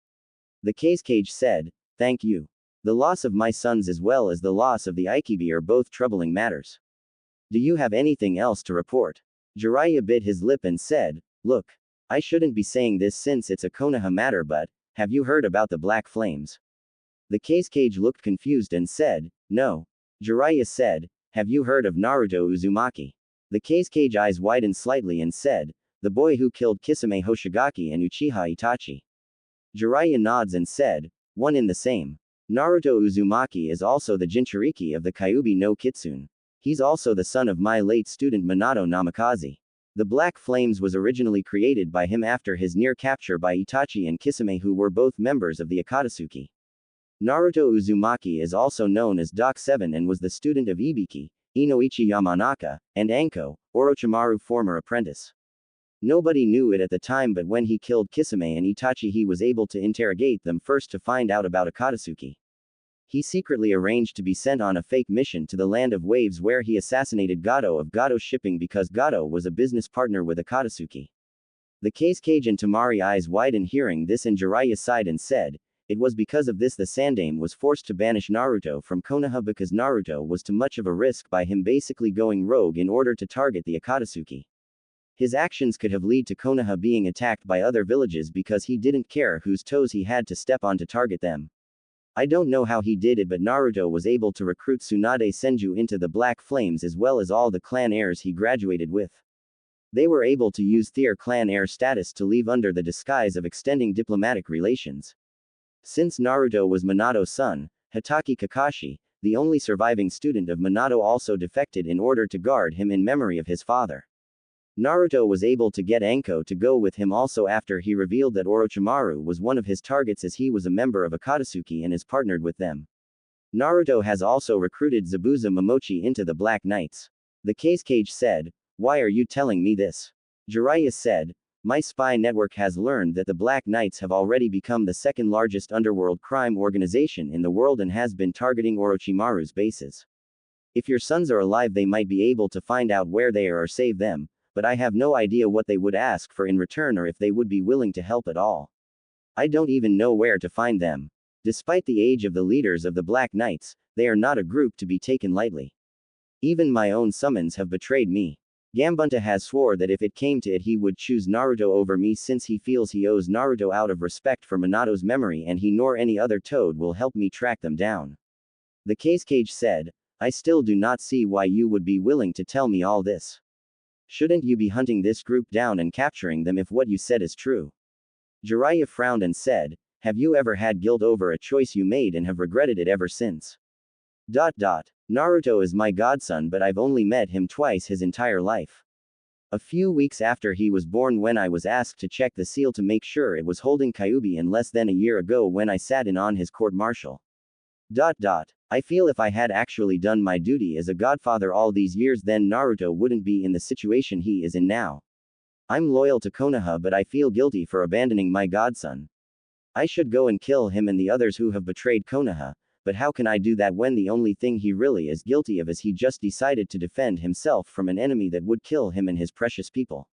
A: The Cage said, thank you. The loss of my sons as well as the loss of the Aikibi are both troubling matters. Do you have anything else to report? Jiraiya bit his lip and said, look. I shouldn't be saying this since it's a Konoha matter, but, have you heard about the Black Flames? The Cage looked confused and said, no. Jiraiya said, have you heard of Naruto Uzumaki? The Cage eyes widened slightly and said, the boy who killed Kisame Hoshigaki and Uchiha Itachi. Jiraiya nods and said, one in the same. Naruto Uzumaki is also the Jinchuriki of the Kyuubi no Kitsune. He's also the son of my late student Minato Namikaze. The Black Flames was originally created by him after his near capture by Itachi and Kisame, who were both members of the Akatsuki. Naruto Uzumaki is also known as Doc 7 and was the student of Ibiki, Inoichi Yamanaka, and Anko, Orochimaru's former apprentice. Nobody knew it at the time, but when he killed Kisame and Itachi he was able to interrogate them first to find out about Akatsuki. He secretly arranged to be sent on a fake mission to the Land of Waves where he assassinated Gato of Gato Shipping because Gato was a business partner with Akatsuki. The Cage and Temari eyes widened hearing this and Jiraiya sighed and said, it was because of this the Sandaime was forced to banish Naruto from Konoha because Naruto was too much of a risk by him basically going rogue in order to target the Akatsuki. His actions could have led to Konoha being attacked by other villages because he didn't care whose toes he had to step on to target them. I don't know how he did it, but Naruto was able to recruit Tsunade Senju into the Black Flames as well as all the clan heirs he graduated with. They were able to use their clan heir status to leave under the disguise of extending diplomatic relations. Since Naruto was Minato's son, Hitaki Kakashi, the only surviving student of Minato, also defected in order to guard him in memory of his father. Naruto was able to get Anko to go with him also after he revealed that Orochimaru was one of his targets, as he was a member of Akatsuki and is partnered with them. Naruto has also recruited Zabuza Momochi into the Black Knights. The Kazekage said, "Why are you telling me this?" Jiraiya said, "My spy network has learned that the Black Knights have already become the second largest underworld crime organization in the world and has been targeting Orochimaru's bases. If your sons are alive, they might be able to find out where they are or save them, but I have no idea what they would ask for in return or if they would be willing to help at all. I don't even know where to find them. Despite the age of the leaders of the Black Knights, they are not a group to be taken lightly. Even my own summons have betrayed me. Gambunta has swore that if it came to it, he would choose Naruto over me, since he feels he owes Naruto out of respect for Minato's memory, and he nor any other toad will help me track them down." The Kazekage said, "I still do not see why you would be willing to tell me all this. Shouldn't you be hunting this group down and capturing them if what you said is true?" Jiraiya frowned and said, "Have you ever had guilt over a choice you made and have regretted it ever since?" Naruto is my godson, but I've only met him twice his entire life. A few weeks after he was born, when I was asked to check the seal to make sure it was holding Kyuubi, and less than a year ago when I sat in on his court-martial. I feel if I had actually done my duty as a godfather all these years, then Naruto wouldn't be in the situation he is in now. I'm loyal to Konoha, but I feel guilty for abandoning my godson. I should go and kill him and the others who have betrayed Konoha, but how can I do that when the only thing he really is guilty of is he just decided to defend himself from an enemy that would kill him and his precious people?"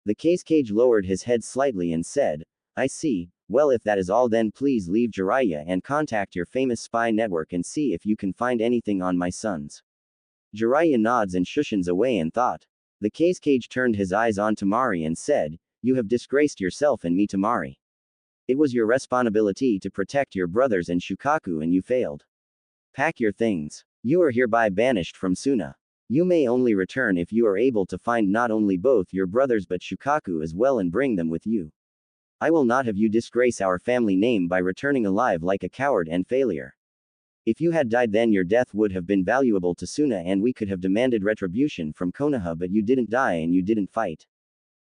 A: The Kazekage lowered his head slightly and said, "I see. Well, if that is all, then please leave Jiraiya and contact your famous spy network and see if you can find anything on my sons." Jiraiya nods and shushens away in thought. The Kazekage turned his eyes on Temari and said, "You have disgraced yourself and me, Temari. It was your responsibility to protect your brothers and Shukaku, and you failed. Pack your things. You are hereby banished from Suna. You may only return if you are able to find not only both your brothers but Shukaku as well and bring them with you. I will not have you disgrace our family name by returning alive like a coward and failure. If you had died, then your death would have been valuable to Suna and we could have demanded retribution from Konoha, but you didn't die and you didn't fight.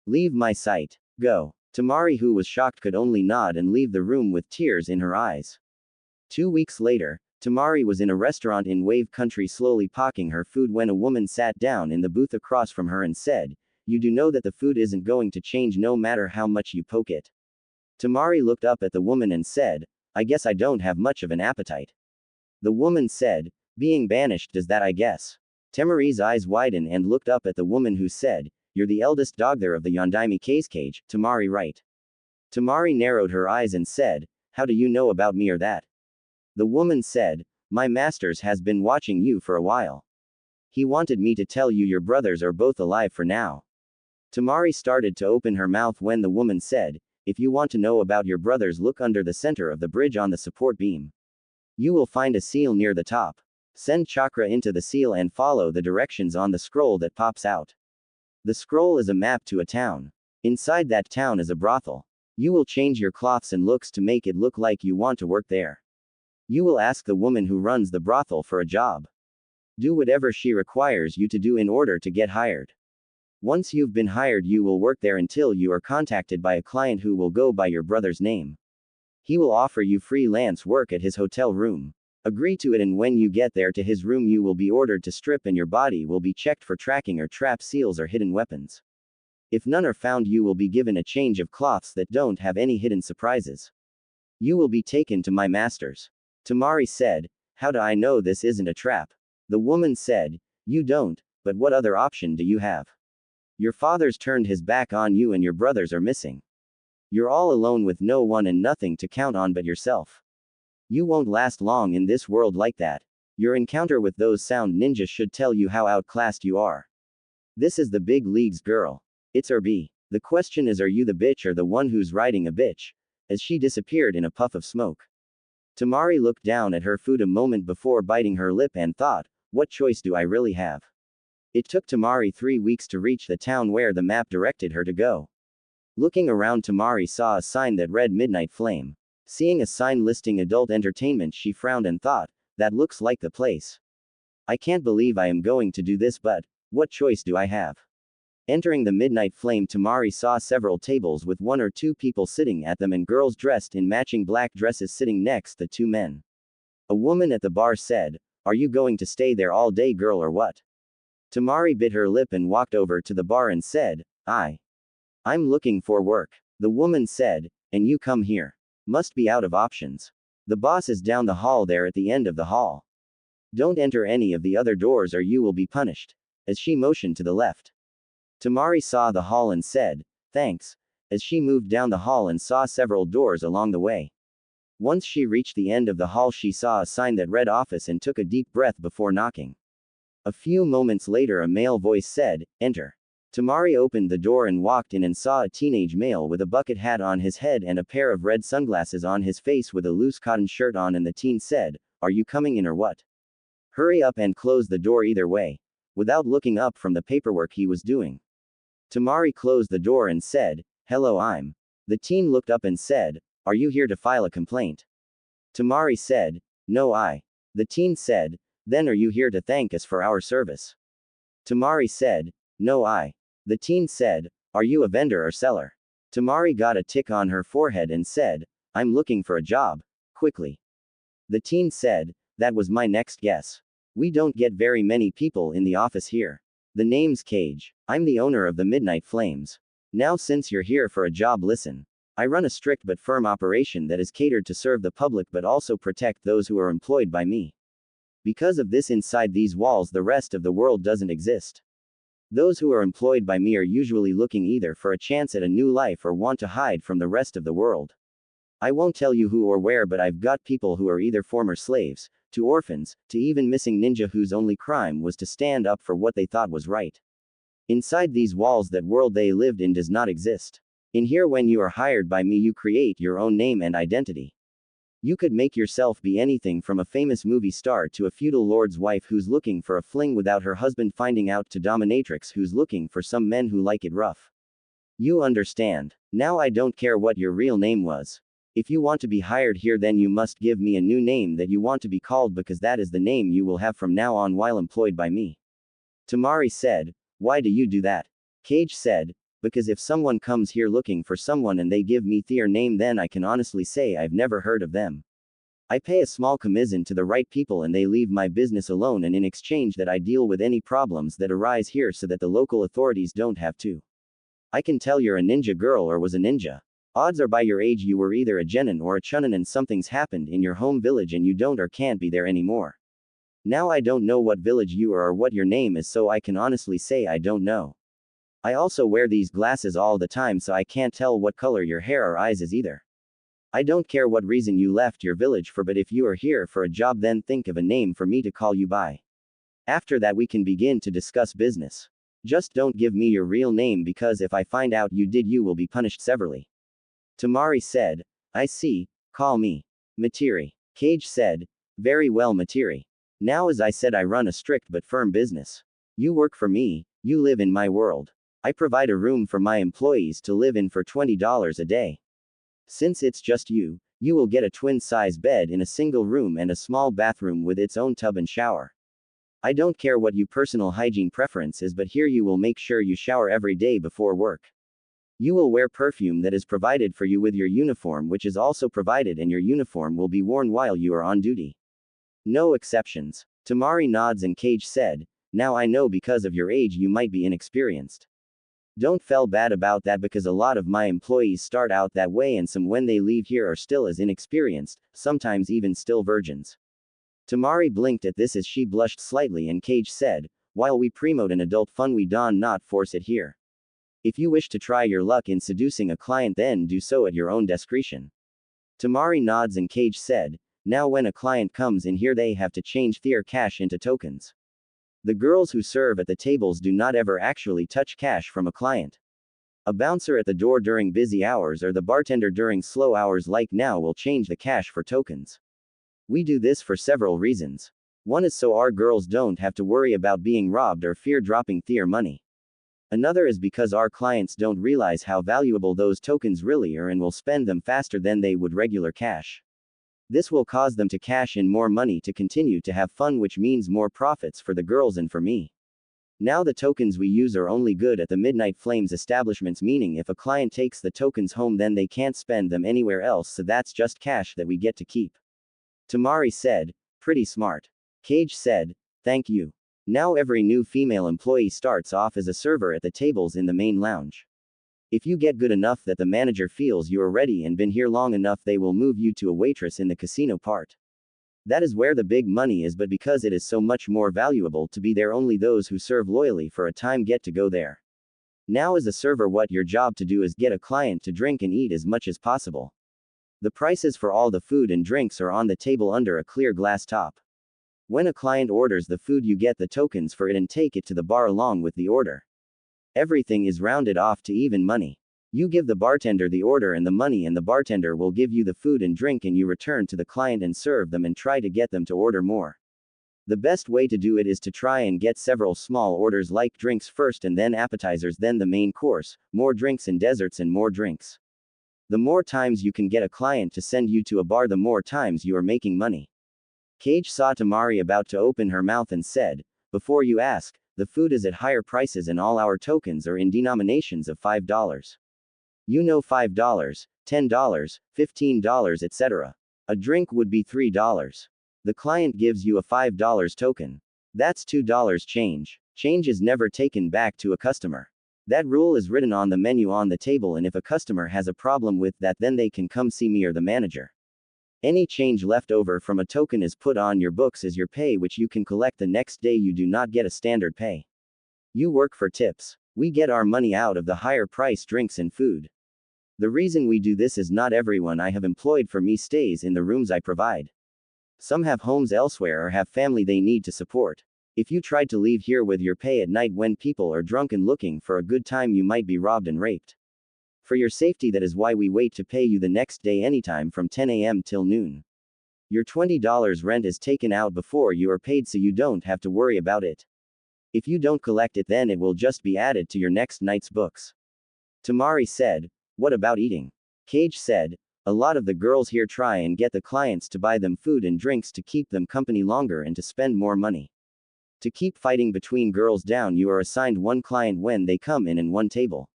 A: Leave my sight. Go." Temari, who was shocked, could only nod and leave the room with tears in her eyes. 2 weeks later, Temari was in a restaurant in Wave Country slowly pocketing her food when a woman sat down in the booth across from her and said, "You do know that the food isn't going to change no matter how much you poke it." Temari looked up at the woman and said, "I guess I don't have much of an appetite." The woman said, "Being banished does that, I guess." Temari's eyes widened and looked up at the woman, who said, "You're the eldest dog there of the Yondaime Kazekage, Temari, right?" Temari narrowed her eyes and said, "How do you know about me or that?" The woman said, "My masters has been watching you for a while. He wanted me to tell you your brothers are both alive for now." Temari started to open her mouth when the woman said, "If you want to know about your brothers, look under the center of the bridge on the support beam. You will find a seal near the top. Send chakra into the seal and follow the directions on the scroll that pops out. The scroll is a map to a town. Inside that town is a brothel. You will change your cloths and looks to make it look like you want to work there. You will ask the woman who runs the brothel for a job. Do whatever she requires you to do in order to get hired. Once you've been hired, you will work there until you are contacted by a client who will go by your brother's name. He will offer you freelance work at his hotel room. Agree to it, and when you get there to his room, you will be ordered to strip and your body will be checked for tracking or trap seals or hidden weapons. If none are found, you will be given a change of cloths that don't have any hidden surprises. You will be taken to my masters." Temari said, "How do I know this isn't a trap?" The woman said, "You don't, but what other option do you have? Your father's turned his back on you and your brothers are missing. You're all alone with no one and nothing to count on but yourself. You won't last long in this world like that. Your encounter with those sound ninjas should tell you how outclassed you are. This is the big leagues, girl. It's or be. The question is, are you the bitch or the one who's riding a bitch?" As she disappeared in a puff of smoke. Temari looked down at her food a moment before biting her lip and thought, what choice do I really have? It took Temari 3 weeks to reach the town where the map directed her to go. Looking around, Temari saw a sign that read Midnight Flame. Seeing a sign listing adult entertainment, she frowned and thought, That looks like the place. I can't believe I am going to do this, but what choice do I have? Entering the midnight flame, Temari saw several tables with 1 or 2 people sitting at them and girls dressed in matching black dresses sitting next to 2 men. A woman at the bar said, "Are you going to stay there all day, girl, or what?" Temari bit her lip and walked over to the bar and said, I'm looking for work. The woman said, "And you come here? Must be out of options. The boss is down the hall there at the end of the hall. Don't enter any of the other doors or you will be punished," as she motioned to the left. Temari saw the hall and said, "Thanks," as she moved down the hall and saw several doors along the way. Once she reached the end of the hall, she saw a sign that read office and took a deep breath before knocking. A few moments later, a male voice said, "Enter." Temari opened the door and walked in and saw a teenage male with a bucket hat on his head and a pair of red sunglasses on his face with a loose cotton shirt on, and the teen said, "Are you coming in or what? Hurry up and close the door either way," without looking up from the paperwork he was doing. Temari closed the door and said, "Hello, I'm." The teen looked up and said, "Are you here to file a complaint?" Temari said, "No, I." The teen said, "Then are you here to thank us for our service?" Temari said, "No, I." The teen said, "Are you a vendor or seller?" Temari got a tick on her forehead and said, "I'm looking for a job, quickly." The teen said, "That was my next guess. We don't get very many people in the office here. The name's Cage. I'm the owner of the Midnight Flames. Now, since you're here for a job, listen. I run a strict but firm operation that is catered to serve the public but also protect those who are employed by me. Because of this, inside these walls, the rest of the world doesn't exist. Those who are employed by me are usually looking either for a chance at a new life or want to hide from the rest of the world. I won't tell you who or where, but I've got people who are either former slaves, to orphans, to even missing ninja whose only crime was to stand up for what they thought was right. Inside these walls, that world they lived in does not exist. In here, when you are hired by me, you create your own name and identity. You could make yourself be anything from a famous movie star to a feudal lord's wife who's looking for a fling without her husband finding out to dominatrix who's looking for some men who like it rough. You understand? Now, I don't care what your real name was. If you want to be hired here, then you must give me a new name that you want to be called, because that is the name you will have from now on while employed by me." Temari said, "Why do you do that?" Cage said, "Because if someone comes here looking for someone and they give me their name, then I can honestly say I've never heard of them. I pay a small commission to the right people and they leave my business alone, and in exchange that I deal with any problems that arise here so that the local authorities don't have to. I can tell you're a ninja girl or was a ninja. Odds are by your age you were either a genin or a chunin and something's happened in your home village and you don't or can't be there anymore. Now, I don't know what village you are or what your name is, so I can honestly say I don't know. I also wear these glasses all the time, so I can't tell what color your hair or eyes is either. I don't care what reason you left your village for, but if you are here for a job, then think of a name for me to call you by. After that we can begin to discuss business. Just don't give me your real name, because if I find out you did, you will be punished severely." Temari said, "I see, call me Materi." Cage said, "Very well, Materi. Now, as I said, I run a strict but firm business. You work for me, you live in my world. I provide a room for my employees to live in for $20 a day. Since it's just you, you will get a twin-size bed in a single room and a small bathroom with its own tub and shower. I don't care what your personal hygiene preference is, but here you will make sure you shower every day before work. You will wear perfume that is provided for you with your uniform, which is also provided, and your uniform will be worn while you are on duty. No exceptions." Temari nods and Cage said, "Now I know because of your age you might be inexperienced. Don't feel bad about that, because a lot of my employees start out that way and some when they leave here are still as inexperienced, sometimes even still virgins." Temari blinked at this as she blushed slightly, and Cage said, "While we promote an adult fun, we do not force it here. If you wish to try your luck in seducing a client, then do so at your own discretion." Temari nods and Cage said, "Now when a client comes in here, they have to change their cash into tokens. The girls who serve at the tables do not ever actually touch cash from a client. A bouncer at the door during busy hours or the bartender during slow hours like now will change the cash for tokens. We do this for several reasons. One is so our girls don't have to worry about being robbed or fear dropping their money. Another is because our clients don't realize how valuable those tokens really are and will spend them faster than they would regular cash. This will cause them to cash in more money to continue to have fun, which means more profits for the girls and for me. Now the tokens we use are only good at the Midnight Flames establishments, meaning if a client takes the tokens home then they can't spend them anywhere else, so that's just cash that we get to keep. Temari said, pretty smart. Cage said, thank you. Now every new female employee starts off as a server at the tables in the main lounge. If you get good enough that the manager feels you are ready and been here long enough, they will move you to a waitress in the casino part. That is where the big money is, but because it is so much more valuable to be there, only those who serve loyally for a time get to go there. Now as a server, what your job to do is get a client to drink and eat as much as possible. The prices for all the food and drinks are on the table under a clear glass top. When a client orders the food, you get the tokens for it and take it to the bar along with the order. Everything is rounded off to even money. You give the bartender the order and the money, and the bartender will give you the food and drink, and you return to the client and serve them and try to get them to order more. The best way to do it is to try and get several small orders like drinks first and then appetizers, then the main course, more drinks and desserts and more drinks. The more times you can get a client to send you to a bar, the more times you are making money. Cage saw Temari about to open her mouth and said, before you ask, the food is at higher prices and all our tokens are in denominations of $5. You know, $5, $10, $15, etc. A drink would be $3. The client gives you a $5 token. That's $2 change. Change is never taken back to a customer. That rule is written on the menu on the table, and if a customer has a problem with that, then they can come see me or the manager. Any change left over from a token is put on your books as your pay, which you can collect the next day. You do not get a standard pay. You work for tips. We get our money out of the higher price drinks and food. The reason we do this is not everyone I have employed for me stays in the rooms I provide. Some have homes elsewhere or have family they need to support. If you tried to leave here with your pay at night when people are drunk and looking for a good time, you might be robbed and raped. For your safety, that is why we wait to pay you the next day anytime from 10 a.m. till noon. Your $20 rent is taken out before you are paid, so you don't have to worry about it. If you don't collect it, then it will just be added to your next night's books. Temari said, what about eating? Cage said, a lot of the girls here try and get the clients to buy them food and drinks to keep them company longer and to spend more money. To keep fighting between girls down, you are assigned one client when they come in and one table.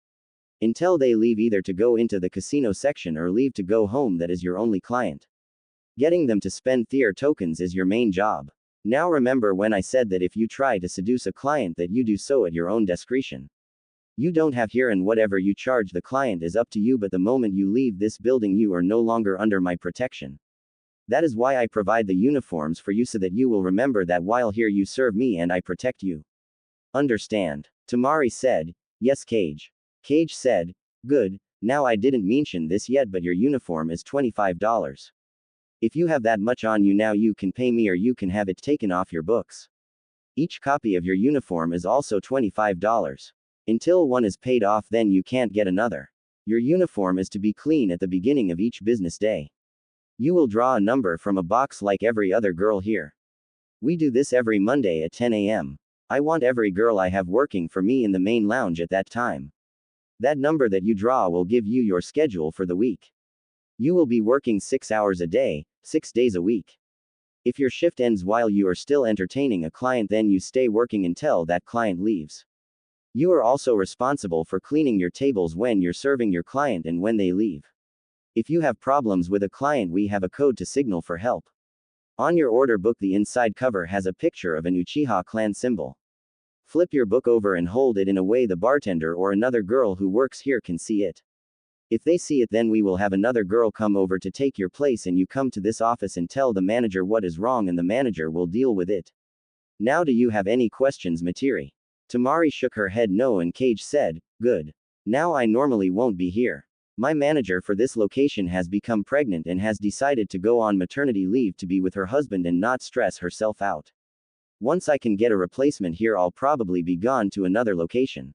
A: Until they leave, either to go into the casino section or leave to go home, that is your only client. Getting them to spend their tokens is your main job. Now remember when I said that if you try to seduce a client, that you do so at your own discretion. You don't have here, and whatever you charge the client is up to you, but the moment you leave this building you are no longer under my protection. That is why I provide the uniforms for you, so that you will remember that while here you serve me and I protect you. Understand? Temari said, yes, Cage. Cage said, good, now I didn't mention this yet, but your uniform is $25. If you have that much on you now, you can pay me or you can have it taken off your books. Each copy of your uniform is also $25. Until one is paid off, then you can't get another. Your uniform is to be clean at the beginning of each business day. You will draw a number from a box like every other girl here. We do this every Monday at 10 a.m. I want every girl I have working for me in the main lounge at that time. That number that you draw will give you your schedule for the week. You will be working 6 hours a day, 6 days a week. If your shift ends while you are still entertaining a client, then you stay working until that client leaves. You are also responsible for cleaning your tables when you're serving your client and when they leave. If you have problems with a client, we have a code to signal for help. On your order book, the inside cover has a picture of an Uchiha clan symbol. Flip your book over and hold it in a way the bartender or another girl who works here can see it. If they see it, then we will have another girl come over to take your place, and you come to this office and tell the manager what is wrong, and the manager will deal with it. Now, do you have any questions, Materi? Temari shook her head no, and Cage said, good. Now I normally won't be here. My manager for this location has become pregnant and has decided to go on maternity leave to be with her husband and not stress herself out. Once I can get a replacement here, I'll probably be gone to another location.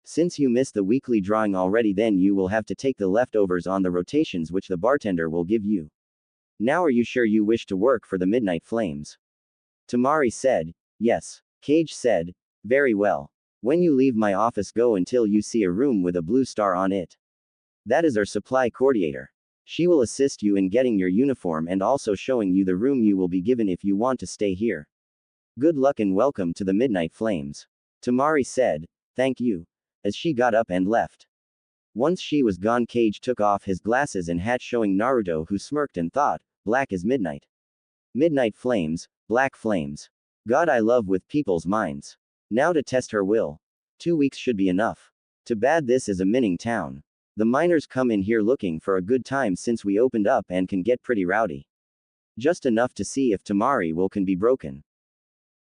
A: Since you missed the weekly drawing already, then you will have to take the leftovers on the rotations which the bartender will give you. Now are you sure you wish to work for the Midnight Flames? Temari said, yes. Cage said, very well. When you leave my office, go until you see a room with a blue star on it. That is our supply coordinator. She will assist you in getting your uniform and also showing you the room you will be given if you want to stay here. Good luck and welcome to the Midnight Flames. Temari said, thank you, as she got up and left. Once she was gone, Cage took off his glasses and hat, showing Naruto, who smirked and thought, black is midnight. Midnight flames, black flames. God, I love with people's minds. Now to test her will. 2 weeks should be enough. Too bad this is a mining town. The miners come in here looking for a good time since we opened up and can get pretty rowdy. Just enough to see if Temari will can be broken.